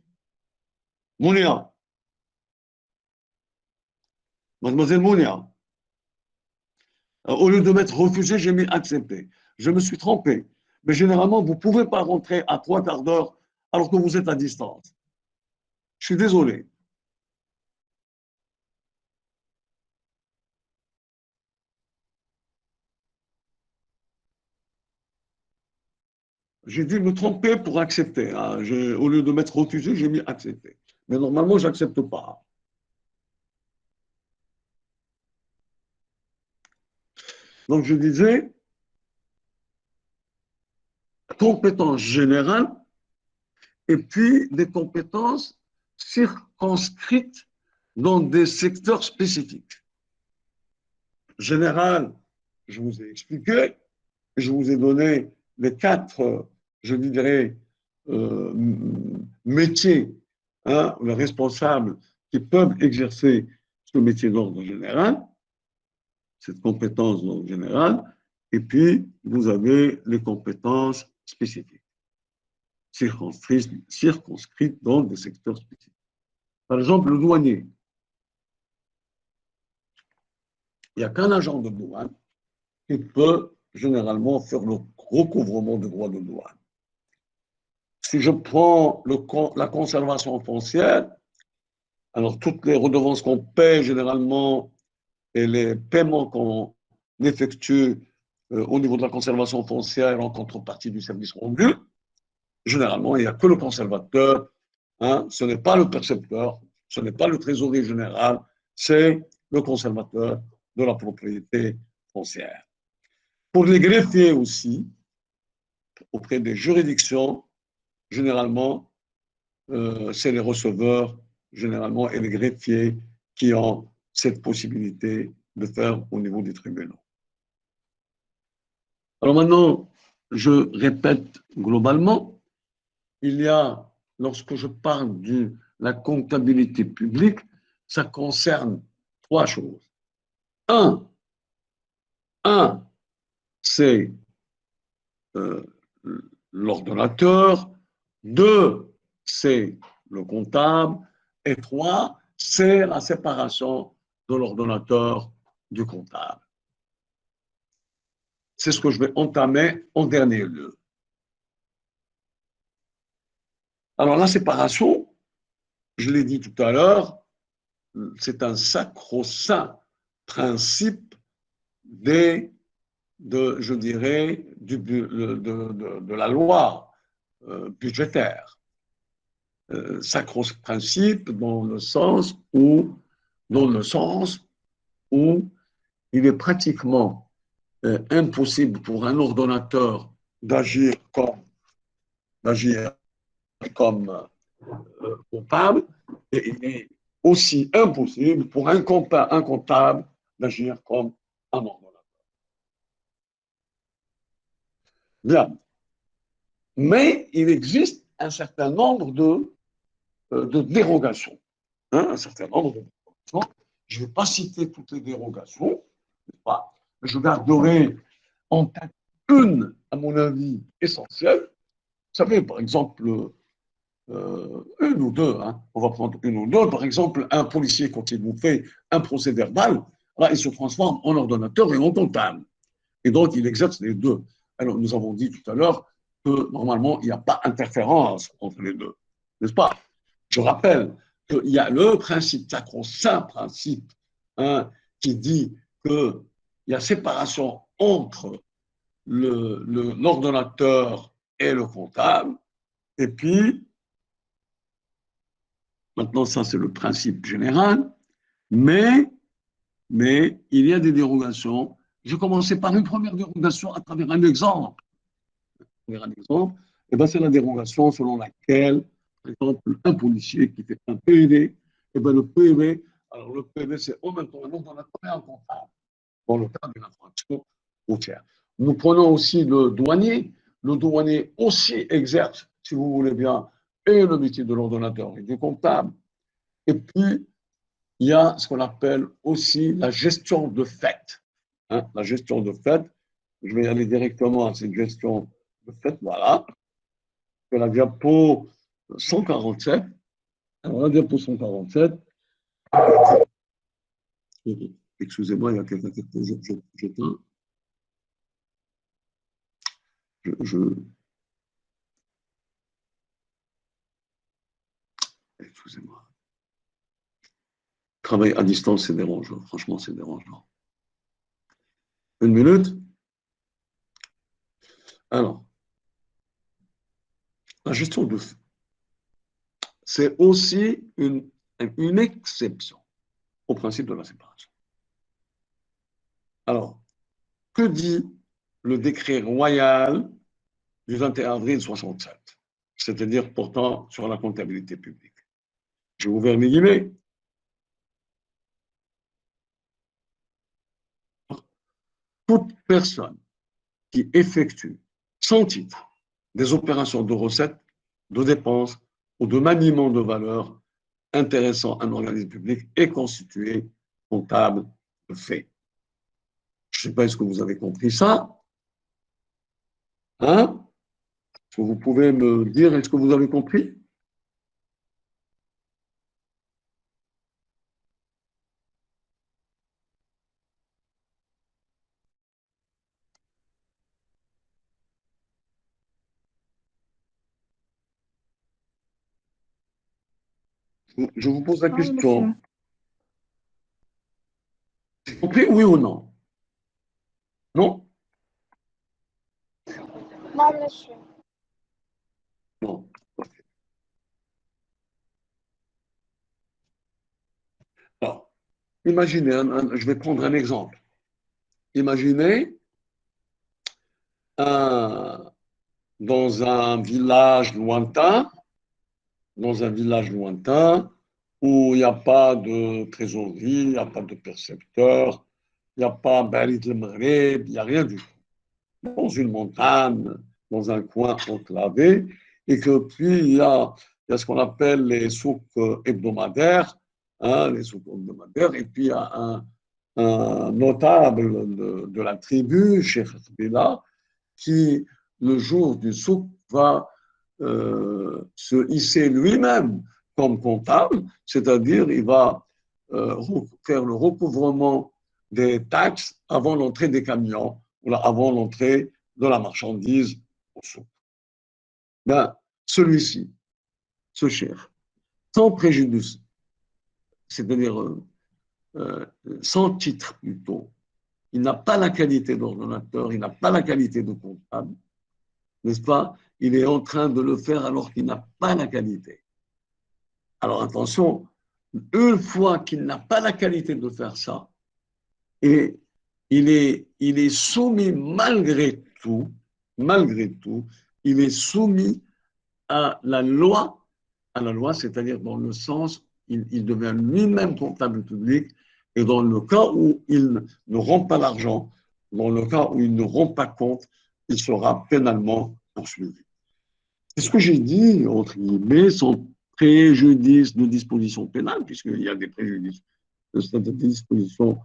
Mounia. Mademoiselle Mounia. Au lieu de mettre refusé, j'ai mis accepté. Je me suis trompé. Mais généralement, vous ne pouvez pas rentrer à 3/4 d'heure alors que vous êtes à distance. Je suis désolé. J'ai dû me tromper pour accepter. Hein. Au lieu de mettre refusé, j'ai mis accepté. Mais normalement, je n'accepte pas. Donc, je disais, compétences générales et puis des compétences circonscrites dans des secteurs spécifiques. Général, je vous ai expliqué, je vous ai donné les 4, je dirais, métiers, hein, les responsables qui peuvent exercer ce métier d'ordre général, cette compétence d'ordre général, et puis vous avez les compétences spécifiques, circonscrites dans des secteurs spécifiques. Par exemple, le douanier. Il n'y a qu'un agent de douane qui peut généralement faire le recouvrement de droits de douane. Si je prends la conservation foncière, Alors, toutes les redevances qu'on paie généralement et les paiements qu'on effectue au niveau de la conservation foncière en contrepartie du service rendu, généralement, il n'y a que le conservateur, hein, ce n'est pas le percepteur, ce n'est pas le trésorier général, c'est le conservateur de la propriété foncière. Pour les greffiers aussi, auprès des juridictions, généralement, c'est les receveurs, généralement, et les greffiers qui ont cette possibilité de faire au niveau des tribunaux. Alors maintenant, je répète globalement, il y a, lorsque je parle de la comptabilité publique, ça concerne trois choses. Un, c'est l'ordonnateur. Deux, c'est le comptable. Et trois, c'est la séparation de l'ordonnateur du comptable. C'est ce que je vais entamer en dernier lieu. Alors, la séparation, je l'ai dit tout à l'heure, c'est un sacro-saint principe je dirais, de la loi budgétaire. Sacro-saint principe dans le sens où il est pratiquement impossible pour un ordonnateur d'agir comme comptable, et il est aussi impossible pour un comptable d'agir comme un ordonnateur. Bien. Mais il existe un certain nombre de dérogations. Hein, un certain nombre de dérogations. Je ne vais pas citer toutes les dérogations, pas. Je garderai en tête une, à mon avis, essentielle. Vous savez, par exemple, une ou deux, hein, on va prendre une ou deux. Par exemple, un policier, quand il vous fait un procès verbal, là, il se transforme en ordonnateur et en comptable. Et donc, il exerce les deux. Alors, nous avons dit tout à l'heure que normalement, il n'y a pas d'interférence entre les deux. N'est-ce pas? Je rappelle qu'il y a le principe, sacro-saint principe, hein, qui dit qu'il y a séparation entre l'ordonnateur et le comptable. Et puis, maintenant, ça, c'est le principe général. Mais il y a des dérogations. Je commençais par une première dérogation à travers un exemple. Et ben, c'est la dérogation selon laquelle, par exemple, un policier qui fait un PV, et ben, le PV, c'est en même temps un ordonnateur et un comptable, dans le cadre d'une infraction routière. Nous prenons aussi le douanier. Le douanier aussi exerce, si vous voulez bien, et le métier de l'ordonnateur et du comptable. Et puis, il y a ce qu'on appelle aussi la gestion de fait. Hein, la gestion de fait, je vais aller directement à cette gestion de fait, voilà. Que la diapo 147. Alors, la diapo 147, excusez-moi, il y a quelqu'un qui j'éteins. Excusez-moi. Travailler à distance, c'est dérangeant. Franchement, c'est dérangeant. Une minute. Alors, la gestion de fait, c'est aussi une exception au principe de la séparation. Alors, que dit le décret royal du 21 avril 67, c'est-à-dire portant sur la comptabilité publique? J'ai ouvert mes guillemets. Toute personne qui effectue sans titre des opérations de recettes, de dépenses ou de maniement de valeur intéressant un organisme public est constitué comptable de fait. Je ne sais pas, est-ce que vous avez compris ça? Hein? Est-ce que vous pouvez me dire, est-ce que vous avez compris? Je vous pose la Non, question. monsieur. Vous compris, oui ou non? Non? Non, monsieur. Non. Alors, imaginez, je vais prendre un exemple. Imaginez dans un village lointain, où il n'y a pas de trésorerie, il n'y a pas de percepteur, il n'y a pas Barit el Maghreb, il n'y a rien du tout. Dans une montagne, dans un coin enclavé, et que puis il y a ce qu'on appelle les souks hebdomadaires, hein, les souks hebdomadaires, et puis il y a un notable de la tribu, Cheikh Bila, qui, le jour du souk, va se hisser lui-même comme comptable, c'est-à-dire il va faire le recouvrement des taxes avant l'entrée des camions, ou avant l'entrée de la marchandise au souk. Ben, celui-ci, ce chef, sans préjudice, c'est-à-dire sans titre plutôt, il n'a pas la qualité d'ordonnateur, il n'a pas la qualité de comptable, n'est-ce pas? Il est en train de le faire alors qu'il n'a pas la qualité. Alors attention, une fois qu'il n'a pas la qualité de faire ça, et il est soumis malgré tout, il est soumis à la loi, c'est-à-dire dans le sens, il devient lui-même comptable public, et dans le cas où il ne rend pas l'argent, dans le cas où il ne rend pas compte, il sera pénalement poursuivi. C'est ce que j'ai dit, entre guillemets, sans préjudice de dispositions pénales, puisqu'il y a des préjudices, c'est-à-dire des dispositions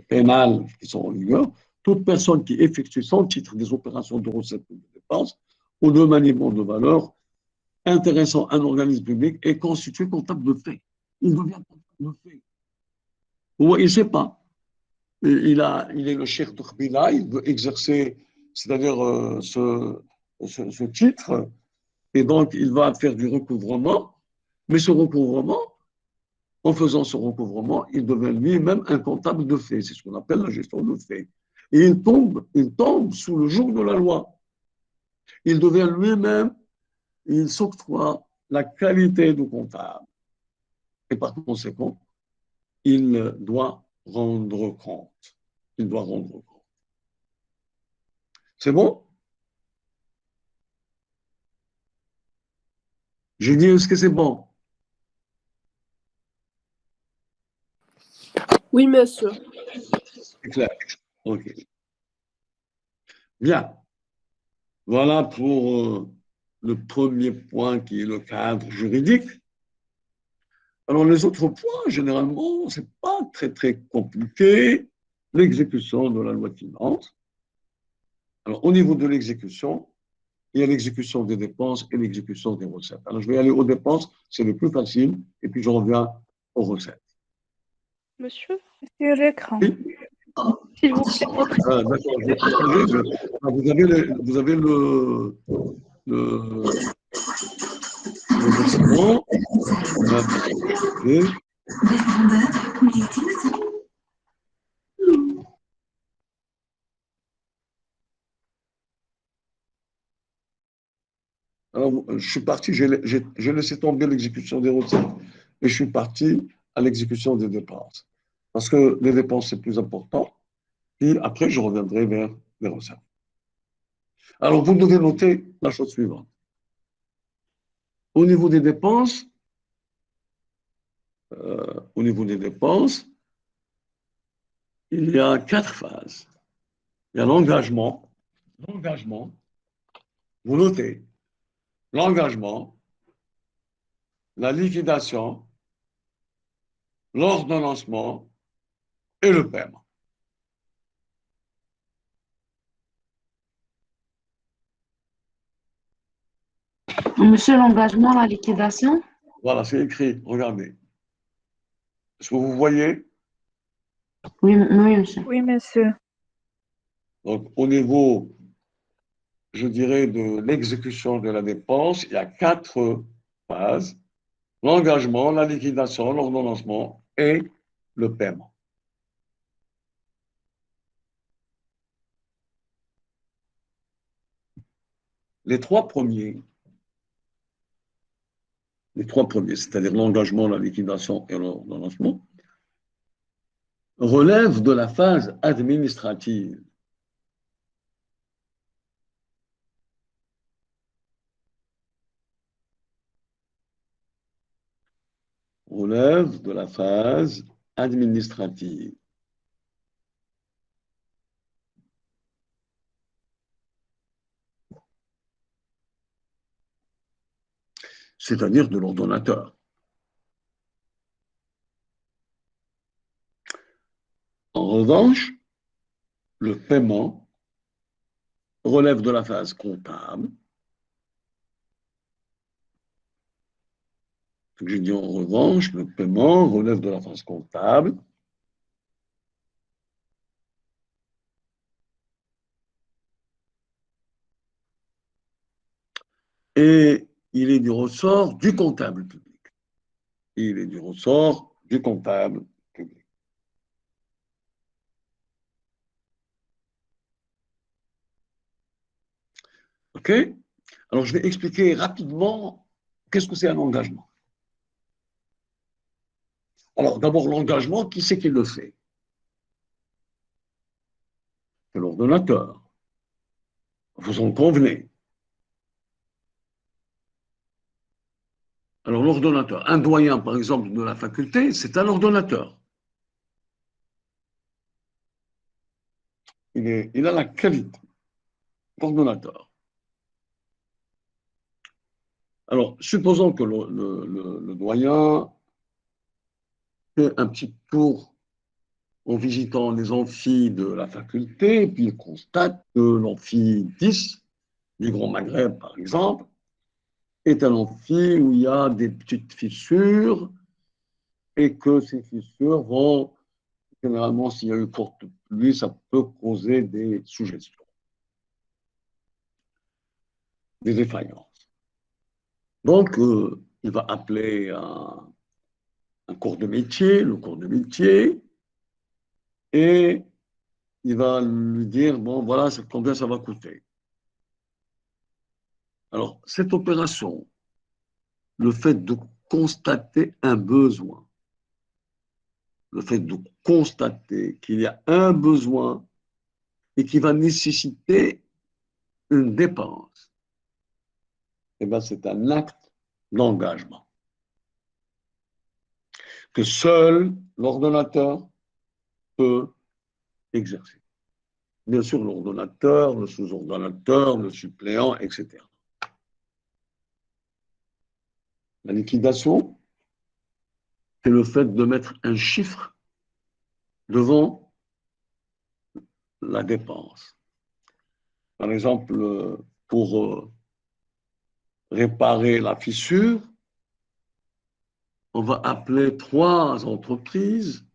pénales qui sont en vigueur. Toute personne qui effectue sans titre des opérations de recettes ou de dépenses ou de maniement de valeur intéressant un organisme public est constitué comptable de fait. Il devient comptable de fait. Ou il ne sait pas. Il est le chef de Khbila, il veut exercer, c'est-à-dire ce titre, et donc il va faire du recouvrement, mais ce recouvrement, en faisant ce recouvrement, il devient lui-même un comptable de fait. C'est ce qu'on appelle la gestion de fait. Et il tombe sous le joug de la loi. Il devient lui-même, il s'octroie la qualité de comptable. Et par conséquent, il doit rendre compte. Il doit rendre compte. C'est bon? J'ai dit, est-ce que c'est bon? Oui, monsieur. C'est clair. OK. Bien. Voilà pour le premier point qui est le cadre juridique. Alors, les autres points, généralement, ce n'est pas très, très compliqué. L'exécution de la loi de finances. Alors, au niveau de l'exécution, il y a l'exécution des dépenses et l'exécution des recettes. Alors, je vais aller aux dépenses, c'est le plus facile, et puis je reviens aux recettes. Monsieur, Sur l'écran. Oui. s'il vous plaît, votre D'accord, je vais partager. Vous avez le document. Alors, je suis parti, j'ai laissé tomber l'exécution des recettes et je suis parti à l'exécution des dépenses. Parce que les dépenses, c'est plus important. Puis après, je reviendrai vers les recettes. Alors, vous devez noter la chose suivante. Au niveau des dépenses, il y a 4 phases. Il y a l'engagement, vous notez, l'engagement, la liquidation, l'ordonnancement et le paiement. Monsieur, l'engagement, la liquidation? Voilà, c'est écrit, regardez. Est-ce que vous voyez? Oui, oui, monsieur. Oui, monsieur. Donc, au niveau, je dirais, de l'exécution de la dépense, il y a 4 phases. l'engagement, la liquidation, l'ordonnancement et le paiement. Les trois premiers, c'est-à-dire l'engagement, la liquidation et l'ordonnancement, relèvent de la phase administrative. Relèvent de la phase administrative. C'est-à-dire de l'ordonnateur. En revanche, le paiement relève de la phase comptable. J'ai dit en revanche, le paiement relève de la phase comptable. Et il est du ressort du comptable public. Il est du ressort du comptable public. OK? Alors, je vais expliquer rapidement qu'est-ce que c'est un engagement. Alors, d'abord, l'engagement, qui c'est qui le fait? C'est l'ordonnateur. Vous en convenez. Alors, l'ordonnateur, un doyen, par exemple, de la faculté, c'est un ordonnateur. Il a la qualité d'ordonnateur. Alors, supposons que le doyen fait un petit tour en visitant les amphis de la faculté, puis il constate que l'amphi 10 du Grand Maghreb, par exemple, est un amphi où il y a des petites fissures et que ces fissures vont, généralement, s'il y a eu forte pluie, ça peut causer des suggestions, des défaillances. Donc, il va appeler un cours de métier, le cours de métier, et il va lui dire, bon, voilà, combien ça va coûter. Alors, cette opération, le fait de constater un besoin, le fait de constater qu'il y a un besoin et qui va nécessiter une dépense, eh bien, c'est un acte d'engagement que seul l'ordonnateur peut exercer. Bien sûr, l'ordonnateur, le sous-ordonnateur, le suppléant, etc. La liquidation, c'est le fait de mettre un chiffre devant la dépense. Par exemple, pour réparer la fissure, on va appeler 3 entreprises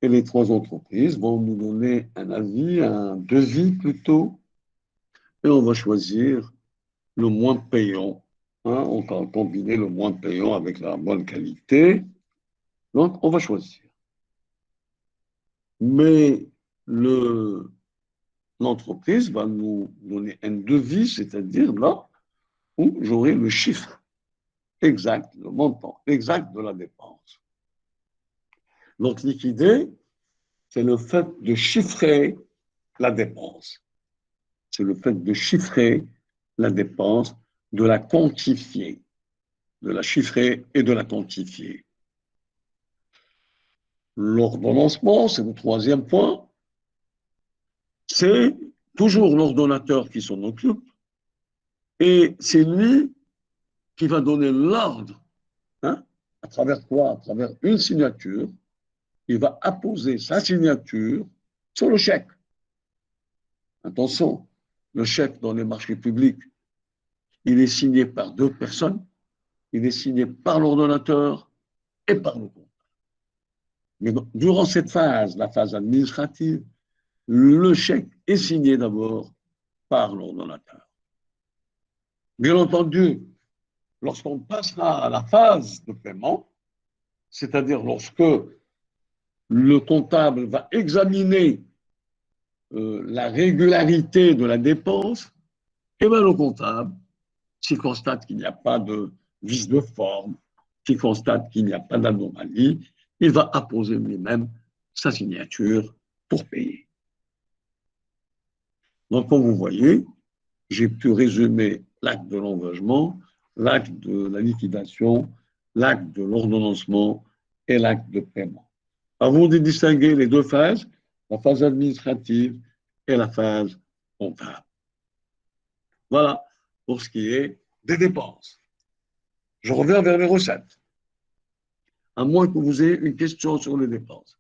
et les 3 entreprises vont nous donner un avis, un devis plutôt, et on va choisir le moins payant. Hein, on va combiner le moins payant avec la bonne qualité. Donc, on va choisir. Mais l'entreprise va nous donner un devis, c'est-à-dire là où j'aurai le chiffre exact, le montant exact de la dépense. Donc, liquider, c'est le fait de chiffrer la dépense. C'est le fait de chiffrer la dépense, de la quantifier, de la chiffrer et de la quantifier. L'ordonnancement, c'est le troisième point. C'est toujours l'ordonnateur qui s'en occupe et c'est lui qui va donner l'ordre. Hein, à travers quoi? À travers une signature. Il va apposer sa signature sur le chèque. Attention, le chèque dans les marchés publics, il est signé par 2 personnes. Il est signé par l'ordonnateur et par le comptable. Mais durant cette phase, la phase administrative, le chèque est signé d'abord par l'ordonnateur. Bien entendu, lorsqu'on passera à la phase de paiement, c'est-à-dire lorsque le comptable va examiner la régularité de la dépense, et bien le comptable, s'il constate qu'il n'y a pas de vice de forme, s'il constate qu'il n'y a pas d'anomalie, il va apposer lui-même sa signature pour payer. Donc, comme vous voyez, j'ai pu résumer l'acte de l'engagement, l'acte de la liquidation, l'acte de l'ordonnancement et l'acte de paiement. À vous de distinguer les deux phases, la phase administrative et la phase comptable. Voilà pour ce qui est des dépenses. Je reviens vers les recettes, à moins que vous ayez une question sur les dépenses.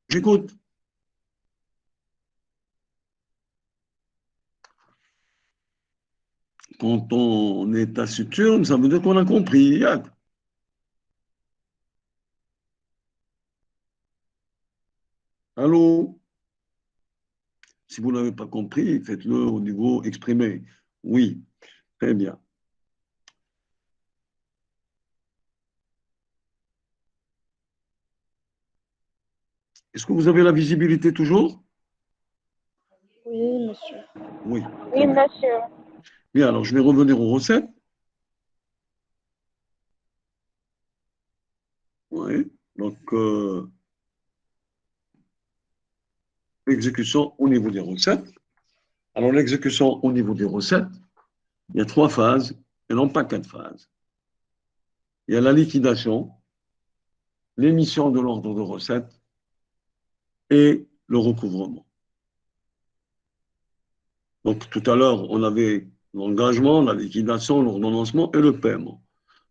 J'écoute. Quand on est taciturne, ça veut dire qu'on a compris. Allô? Si vous n'avez pas compris, faites-le au niveau exprimé. Oui, très bien. Est-ce que vous avez la visibilité toujours? Oui, monsieur. Oui. Oui, monsieur. Bien, alors je vais revenir aux recettes. Oui. Donc, l'exécution au niveau des recettes. Alors, l'exécution au niveau des recettes, il y a 3 phases et non pas 4 phases. Il y a la liquidation, l'émission de l'ordre de recettes et le recouvrement. Donc, tout à l'heure, on avait l'engagement, la liquidation, l'ordonnancement et le paiement.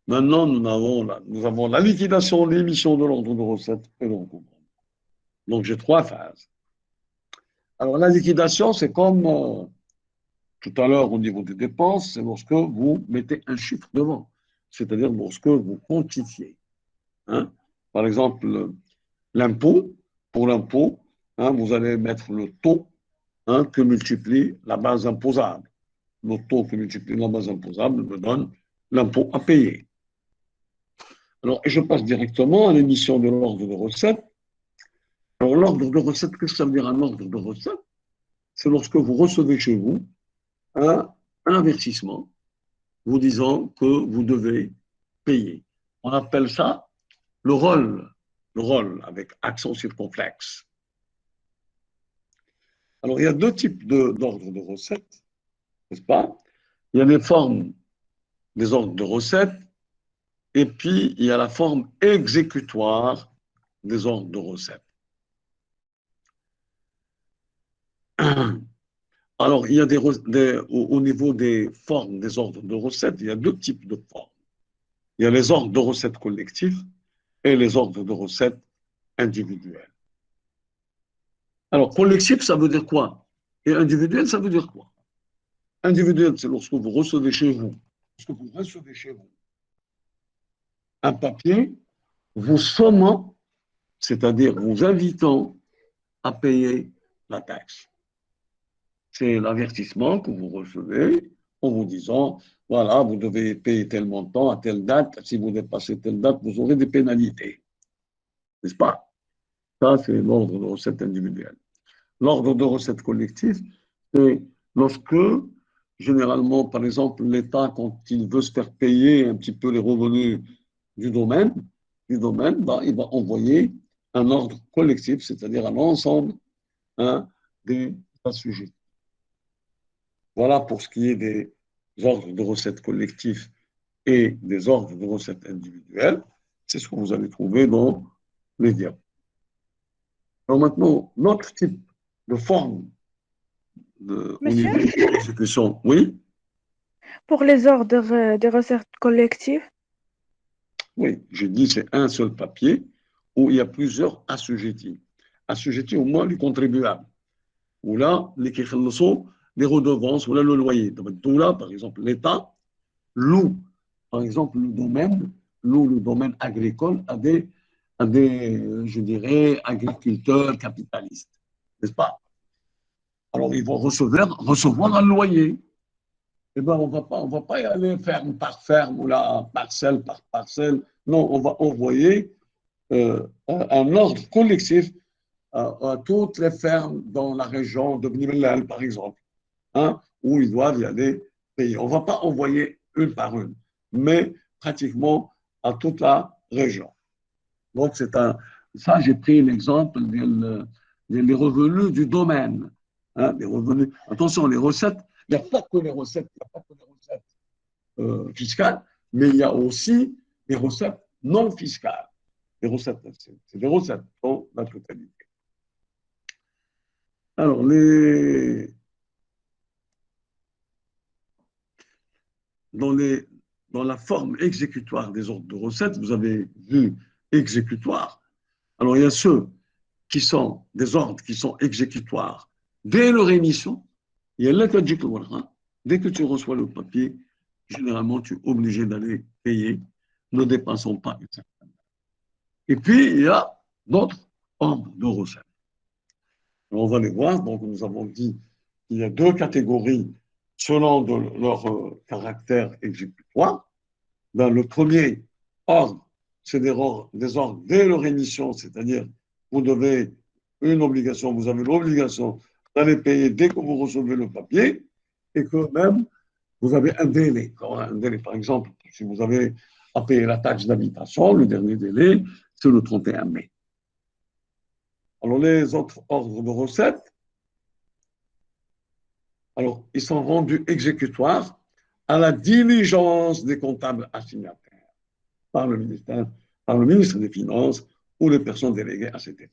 Maintenant, nous avons la liquidation, l'émission de l'ordre de recettes et le recouvrement. Donc, j'ai 3 phases. Alors, la liquidation, c'est comme tout à l'heure au niveau des dépenses, c'est lorsque vous mettez un chiffre devant, c'est-à-dire lorsque vous quantifiez. Hein. Par exemple, l'impôt, pour l'impôt, hein, vous allez mettre le taux que multiplie la base imposable. Le taux que multiplie la base imposable me donne l'impôt à payer. Alors, et je passe directement à l'émission de l'ordre de recette. Alors, l'ordre de recette, qu'est-ce que ça veut dire un ordre de recette? C'est lorsque vous recevez chez vous un avertissement vous disant que vous devez payer. On appelle ça le rôle avec accent circonflexe. Alors, il y a 2 types d'ordres de recettes, n'est-ce pas? Il y a les formes des ordres de recettes et puis il y a la forme exécutoire des ordres de recettes. Alors, il y a au niveau des formes des ordres de recettes, il y a 2 types de formes. Il y a les ordres de recettes collectifs et les ordres de recettes individuels. Alors, collectif, ça veut dire quoi? Et individuel, ça veut dire quoi? Individuel, c'est lorsque vous recevez chez vous, un papier vous sommant, c'est-à-dire vous invitant à payer la taxe. C'est l'avertissement que vous recevez en vous disant, voilà, vous devez payer tel montant à telle date, si vous dépassez telle date, vous aurez des pénalités. N'est-ce pas? Ça, c'est l'ordre de recette individuelle. L'ordre de recette collectif, c'est lorsque, généralement, par exemple, l'État, quand il veut se faire payer un petit peu les revenus du domaine, bah, il va envoyer un ordre collectif, c'est-à-dire à l'ensemble des assujettis. Voilà pour ce qui est des ordres de recettes collectifs et des ordres de recettes individuels. C'est ce que vous allez trouver dans les diapos. Alors maintenant, notre type de forme au niveau de l'exécution, oui? Pour les ordres de recettes collectives, Oui, je dis c'est un seul papier où il y a plusieurs assujettis. Assujettis au moins les contribuables. Ou là, les redevances, ou là le loyer. Donc là, par exemple, l'État, loue, par exemple, le domaine agricole je dirais, agriculteurs capitalistes, n'est-ce pas? Alors, ils vont recevoir un loyer. Eh bien, on va pas y aller ferme par ferme ou là, parcelle par parcelle. Non, on va envoyer un ordre collectif à toutes les fermes dans la région de Bni Mellal, par exemple, hein, où ils doivent y aller payer. On ne va pas envoyer une par une, mais pratiquement à toute la région. Donc, ça, j'ai pris l'exemple des revenus du domaine. Hein, des revenus. Attention, les recettes, il n'y a pas que les recettes, fiscales, mais il y a aussi des recettes non fiscales. Les recettes, c'est des recettes dans la totalité. Alors, dans la forme exécutoire des ordres de recettes, vous avez vu exécutoire. Alors, il y a ceux qui sont des ordres qui sont exécutoires dès leur émission. Il y a l'état-du dès que tu reçois le papier, généralement, tu es obligé d'aller payer, ne dépassons pas une certaine. Et puis, il y a d'autres ordres de recettes. Alors, on va les voir. Donc, nous avons dit qu'il y a deux catégories selon leur caractère exécutoire. Dans le premier ordre, c'est des ordres dès leur émission, c'est-à-dire vous avez l'obligation d'aller payer dès que vous recevez le papier et que même vous avez un délai. Par exemple, si vous avez à payer la taxe d'habitation, le dernier délai, c'est le 31 mai. Alors, les autres ordres de recettes, alors, ils sont rendus exécutoires à la diligence des comptables assignataires par le ministre des Finances ou les personnes déléguées à cet effet.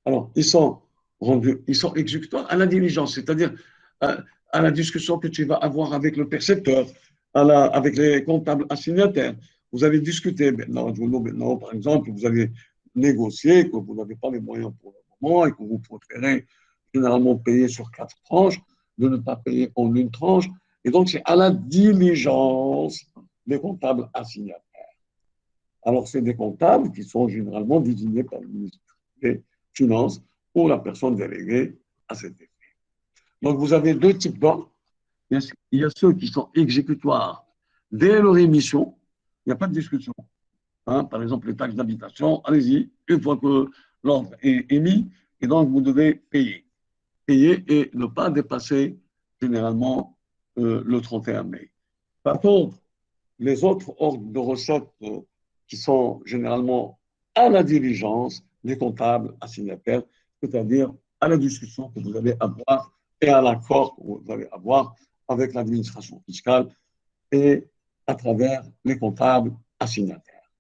Alors, ils sont exécutoires à la diligence, c'est-à-dire à la discussion que tu vas avoir avec le percepteur, avec les comptables assignataires. Vous allez discuter maintenant, par exemple, vous allez négocier que vous n'avez pas les moyens pour le moment et que vous préférez généralement payer sur 4 tranches, de ne pas payer en une tranche. Et donc, c'est à la diligence des comptables assignataires. Alors, c'est des comptables qui sont généralement désignés par le ministre des Finances ou la personne déléguée à cet effet. Donc, vous avez deux types d'ordres. Il y a ceux qui sont exécutoires dès leur émission. Il n'y a pas de discussion. Hein, par exemple, les taxes d'habitation, allez-y, une fois que l'ordre est émis, et donc vous devez payer. Payer et ne pas dépasser généralement le 31 mai. Par contre, les autres ordres de recettes qui sont généralement à la diligence des comptables assignataires, c'est-à-dire à la discussion que vous allez avoir et à l'accord que vous allez avoir avec l'administration fiscale et à travers les comptables assignataires.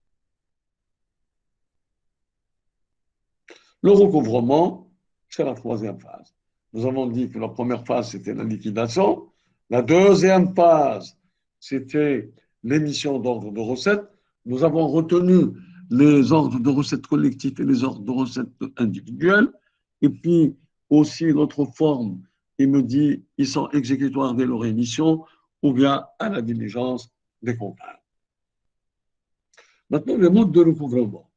Le recouvrement, c'est la troisième phase. Nous avons dit que la première phase, c'était la liquidation. La deuxième phase, c'était l'émission d'ordre de recettes. Nous avons retenu les ordres de recettes collectifs et les ordres de recettes individuels. Et puis aussi notre forme, il me dit, ils sont exécutoires dès leur émission ou bien à la diligence des comptables. Maintenant, le mode de recouvrement.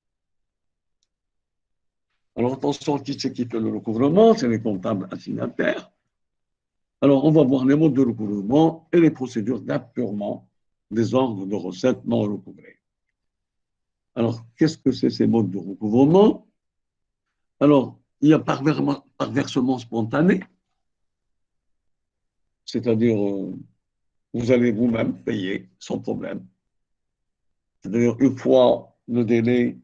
Alors attention, qui c'est qui fait le recouvrement? C'est les comptables assignataires. Alors, on va voir les modes de recouvrement et les procédures d'apurement des ordres de recettes non recouvrés. Alors, qu'est-ce que c'est ces modes de recouvrement? Alors, il y a par versement spontané, c'est-à-dire vous allez vous-même payer sans problème. C'est-à-dire, une fois le délai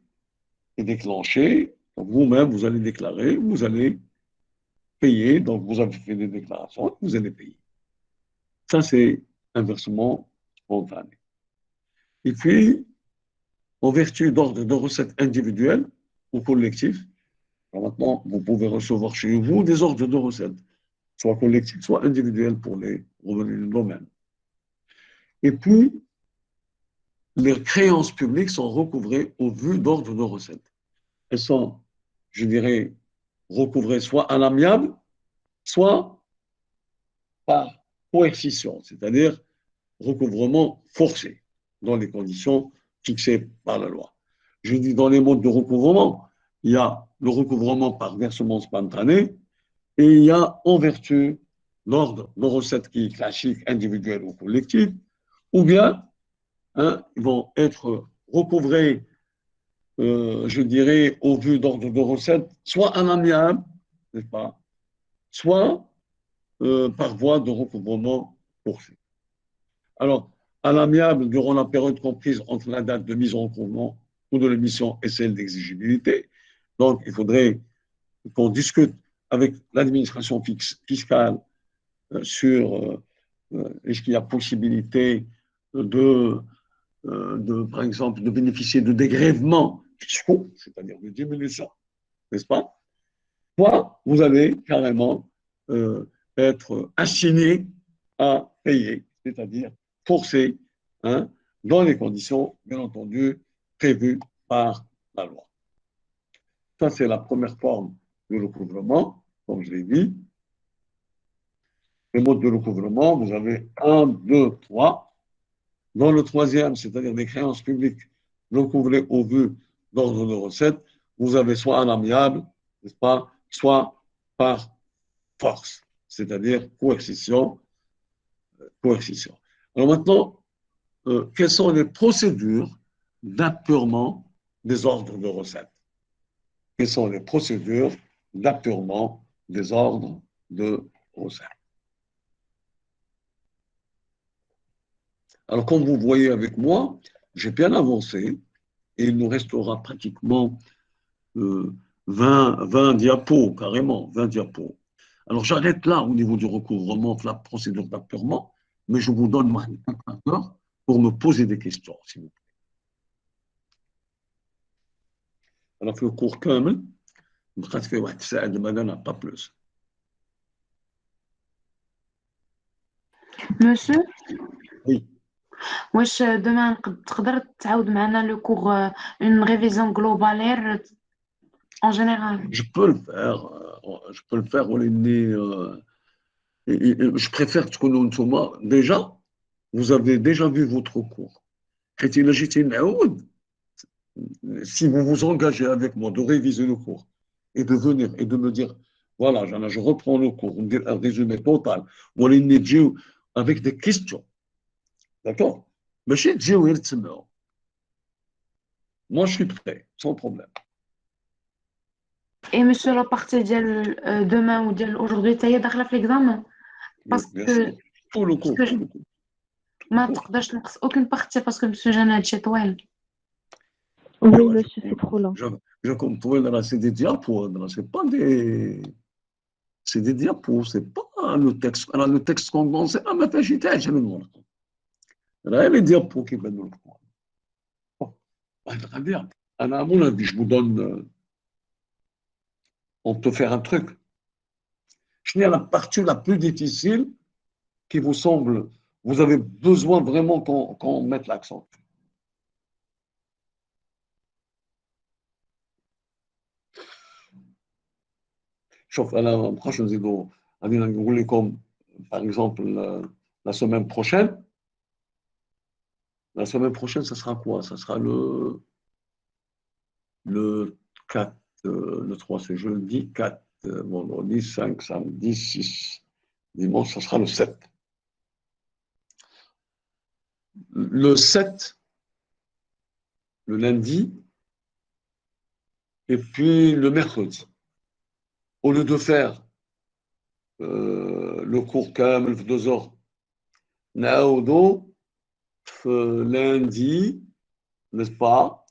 est déclenché, vous-même, vous allez déclarer, vous allez payer, donc vous avez fait des déclarations, vous allez payer. Ça, c'est un versement spontané. Et puis, en vertu d'ordre de recettes individuelles ou collectives, maintenant, vous pouvez recevoir chez vous des ordres de recettes, soit collectifs, soit individuels pour les revenus du domaine. Et puis, les créances publiques sont recouvrées au vu d'ordre de recettes. Elles sont, je dirais, recouvrées soit à l'amiable, soit par coercition, c'est-à-dire recouvrement forcé dans les conditions fixées par la loi. Je dis dans les modes de recouvrement, il y a le recouvrement par versement spontané et il y a en vertu l'ordre de recettes qui est classique, individuel ou collectif, ou bien ils vont être recouvrés, je dirais, au vu d'ordre de recettes, soit en amiable, n'est-ce pas, soit par voie de recouvrement forcé. Alors, à l'amiable, durant la période comprise entre la date de mise en recouvrement ou de l'émission et celle d'exigibilité, donc il faudrait qu'on discute avec l'administration fiscale sur est-ce qu'il y a possibilité par exemple, de bénéficier de dégrèvements fiscaux, c'est-à-dire de diminution, n'est-ce pas? Soit vous allez carrément être assigné à payer, c'est-à-dire forcé, dans les conditions, bien entendu, prévues par la loi. Ça, c'est la première forme de recouvrement, comme je l'ai dit. Les modes de recouvrement, vous avez 1, 2, 3. Dans le troisième, c'est-à-dire des créances publiques recouvrées au vu d'ordre de recettes, vous avez soit en amiable, n'est-ce pas, soit par force, c'est-à-dire coercition. Alors maintenant, quelles sont les procédures d'apurement des ordres de recettes? Quelles sont les procédures d'apurement des ordres de recettes? Alors, comme vous voyez avec moi, j'ai bien avancé et il nous restera pratiquement 20 diapos, carrément, 20 diapos. Alors, j'arrête là au niveau du recouvrement, de la procédure d'apurement, mais je vous donne un quart d'heure pour me poser des questions, s'il vous plaît. Alors, le cours كامل بقات فيه واحد الساعة المدنة pas plus. Monsieur, Oui. واش demain تقدر تعاود معنا le cours une révision globalaire en général? Je peux le faire, je préfère تكونوا نتوما déjà, vous avez déjà vu votre cours. حيت إلا جيتي نعاود, si vous vous engagez avec moi de réviser le cours et de venir et de me dire, voilà, je reprends le cours, on dit un résumé total, ou avec des questions, d'accord? Mais chez Dieu, moi, je suis prêt, sans problème. Et monsieur, la partie ديال demain ou ديال aujourd'hui تاهي داخله في l'examen parce Bien que sûr. Tout le cours. ما تقدرش تنقص aucune partie parce que monsieur جانا هادشي طويل. Oui, monsieur, c'est trop long. Je comprends, c'est des diapos, c'est pas des. C'est des diapos, c'est pas le texte. Alors, le texte condensé, ما فيهاش يتعجب من ورقه. Là, les diapos qui viennent le cours. Très bien. Alors, à mon avis, je vous donne. On peut faire un truc. Je viens à la partie la plus difficile qui vous semble. Vous avez besoin vraiment qu'on mette l'accent. شوف انا ما بقاش نزيدو غادي نقول لكم par exemple la semaine prochaine. La semaine prochaine, ça sera quoi? Ça sera le 4, le 3 c'est jeudi, 4 vendredi, 5 samedi, 6 dimanche, ça sera le 7. Le 7, le lundi, et puis le mercredi. Au lieu de faire le cours كامل في 2 heures, نعاودو lundi, n'est-ce pas,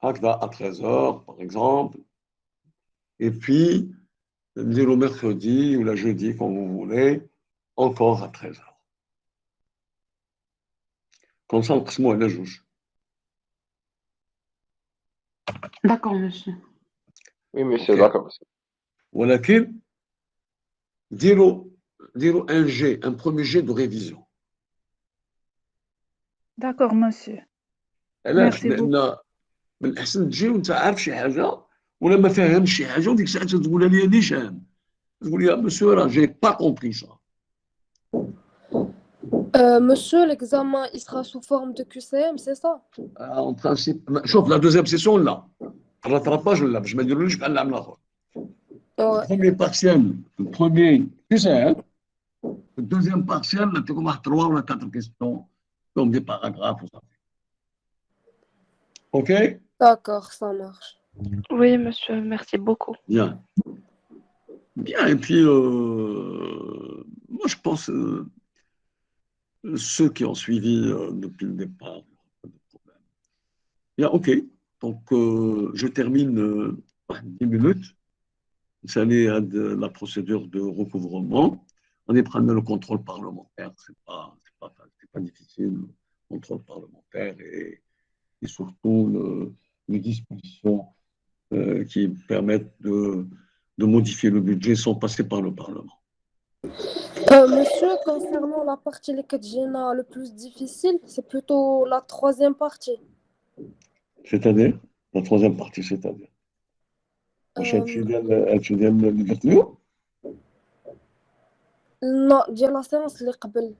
à 13 heures, par exemple, et puis le mercredi ou le jeudi, quand vous voulez, encore à 13 heures. Comme ça, on la juge. D'accord, monsieur. Oui, monsieur, Ok. d'accord, monsieur. ولكن ديروا un premier jet de révision. D'accord, monsieur. علاش؟ Merci beaucoup. لان من الاحسن تجي وانت عارف شي حاجه ولا ما فاهمش شي حاجه وديك الساعه تقولها لي نيشان، تقول لي مسيو راه جي با كومبري سا. Monsieur, l'examen, il sera sous forme de QCM, c'est ça? En principe, chauffe la deuxième session là. Rattrapage là, je me dis je vais l'amener. Le Ouais. premier partiel, le premier, tu sais, hein, le deuxième partiel, là, tu commences 3 ou 4 questions, comme des paragraphes. Ou ça. OK? D'accord, ça marche. Oui, monsieur, merci beaucoup. Bien. Bien, et puis, moi, je pense, ceux qui ont suivi depuis le départ, pas de problème. Bien, OK. Donc, je termine par 10 minutes. C'est la procédure de recouvrement. On est prendre le contrôle parlementaire. C'est pas difficile, le contrôle parlementaire et surtout les dispositions qui permettent de modifier le budget sans passer par le Parlement. Monsieur, concernant la partie les 4 GNA le plus difficile, c'est plutôt la troisième partie. C'est-à-dire, la troisième partie, c'est-à-dire. Euh, non, ديال la séance اللي قبل.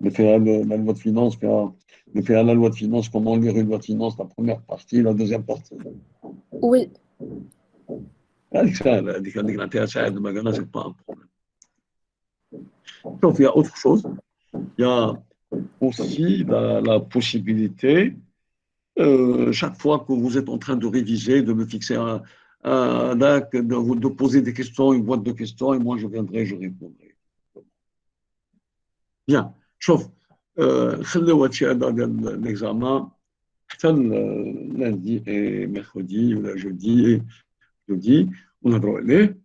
La loi de finances, la loi de finances, comment lire une loi de finances, la première partie, la deuxième partie. Oui. C'est pas un problème. Donc, il y a autre chose. Il y a aussi la possibilité, chaque fois que vous êtes en train de réviser, de me fixer de poser des questions, une boîte de questions, et moi je viendrai, je répondrai. Bien. Sauf, خلوا هادشي هذا ديال l'examen حتى lundi et mercredi ou jeudi ونهضروا عليه.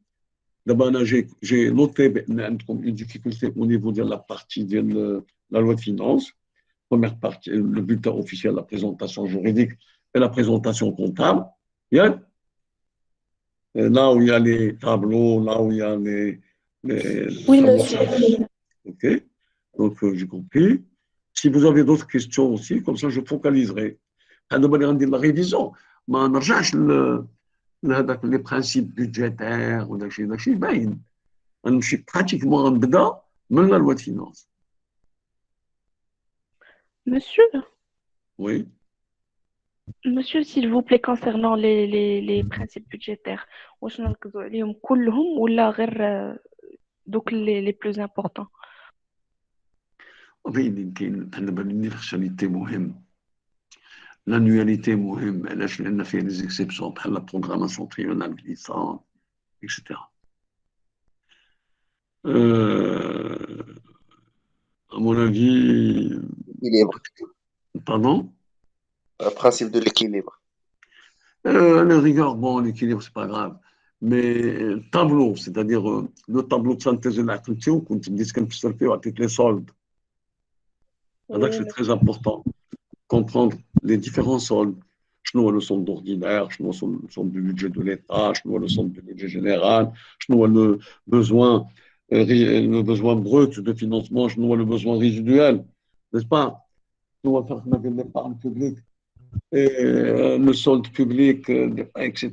D'abord, j'ai noté une difficulté au niveau de la partie de la loi de finances. Première partie, le bulletin officiel, la présentation juridique et la présentation comptable. Bien. Là où il y a les tableaux, là où il y a les Oui, tableaux. monsieur. OK. Donc, j'ai compris. Si vous avez d'autres questions aussi, comme ça, je focaliserai. De la révision. ما نرجعش لهذاك les principes budgétaires وداك الشيء باين. غنمشي pratiquement غنبدا من la loi de finances. Monsieur, Oui. monsieur, s'il vous plaît, concernant les principes budgétaires, واش نركزوا عليهم كلهم ولا غير دوك les plus importants? وبين كاين دابا l'universalité مهم. L'annualité مهم. علاش؟ لأن فيه les exceptions بحال la programmation triennale glissante, etc. À mon avis. L'équilibre. Pardon? Le principe de l'équilibre. La rigueur, bon, l'équilibre, c'est pas grave. Mais tableau, c'est-à-dire le tableau de synthèse de l'attention, quand tu me dis qu'on peut avec les soldes. C'est très important. Comprendre les différents soldes. Je vois le solde ordinaire, je vois le solde du budget de l'État, je vois le solde du budget général, je vois le besoin brut de financement, je vois le besoin résiduel, n'est-ce pas? Je vois faire l'épargne publique et le solde public, etc.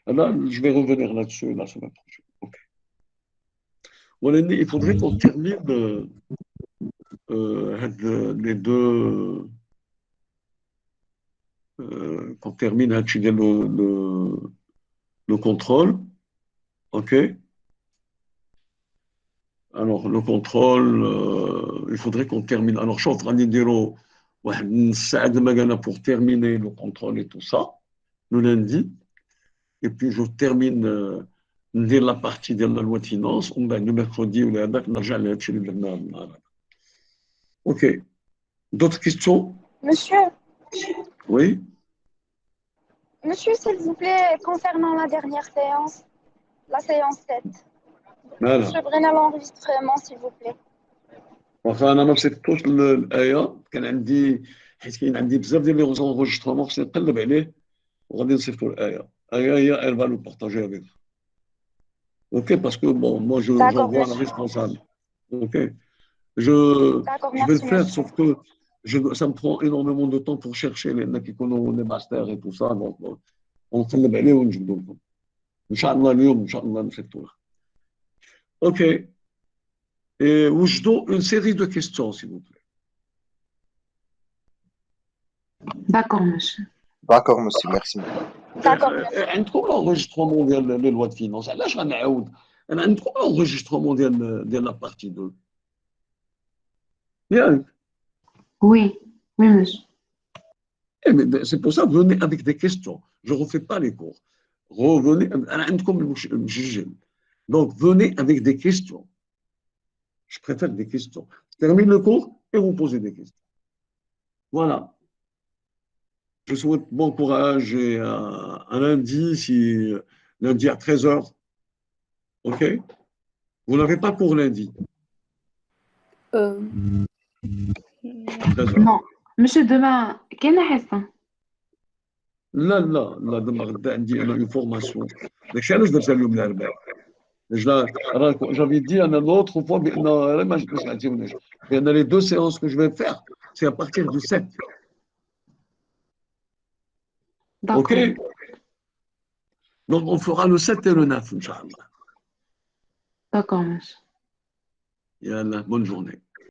Alors, je vais revenir là-dessus la semaine prochaine. Okay. Voilà, il faudrait qu'on termine les deux. Qu'on termine le contrôle. OK? Alors, le contrôle, il faudrait qu'on termine. Alors, je suis en train de dire pour terminer le contrôle et tout ça, le lundi. Et puis, je termine la partie de la loi de finances. On va le mercredi ou le OK. D'autres questions? Monsieur, Oui? monsieur, s'il vous plaît, concernant la dernière séance, la séance 7, Voilà. je voudrais l'enregistrement, s'il vous plaît. واخا انا ما صيفطتوش الايه كان عندي حيت كاين عندي بزاف ديال لي زونغوجسترومون خصني نقلب عليه وغادي نصيفطو الايه هي elle va le partager avec vous. OK, parce que bon, moi j'envoie la responsable. OK. Je vais le faire, sauf que ça me prend énormément de temps pour chercher les masters et tout ça. Donc, on نقلب عليه ونجبدو لكم. ان شاء الله اليوم ان شاء الله نصيفطو لها. OK. Et وجدوا une série de questions, s'il vous plaît. D'accord, monsieur. D'accord, monsieur, merci. D'accord. عندكم l'enregistrement ديال les lois de finances. علاش غنعاود؟ انا عندكم l'enregistrement ديال la partie 2. Bien. Oui, oui, monsieur. Eh, mais c'est pour ça, venez avec des questions. Je ne refais pas les cours. Revenez, donc venez avec des questions. Je préfère des questions. Je termine le cours et vous posez des questions. Voilà. Je souhaite bon courage et un lundi, lundi à 13h. OK? Vous n'avez pas cours lundi, Euh, 13h. Non. Monsieur, demain, quelle حصة؟ لا دابا غدا عندي انا اون فورماسيون داكشي علاش درتها اليوم الاربعاء j'avais dit à un autre fois بان les deux séances que je vais faire c'est à partir du 7. OK? D'accord. Donc on fera le 7 et le 9 Inch'Allah. D'accord, monsieur. Yallah, bonne journée.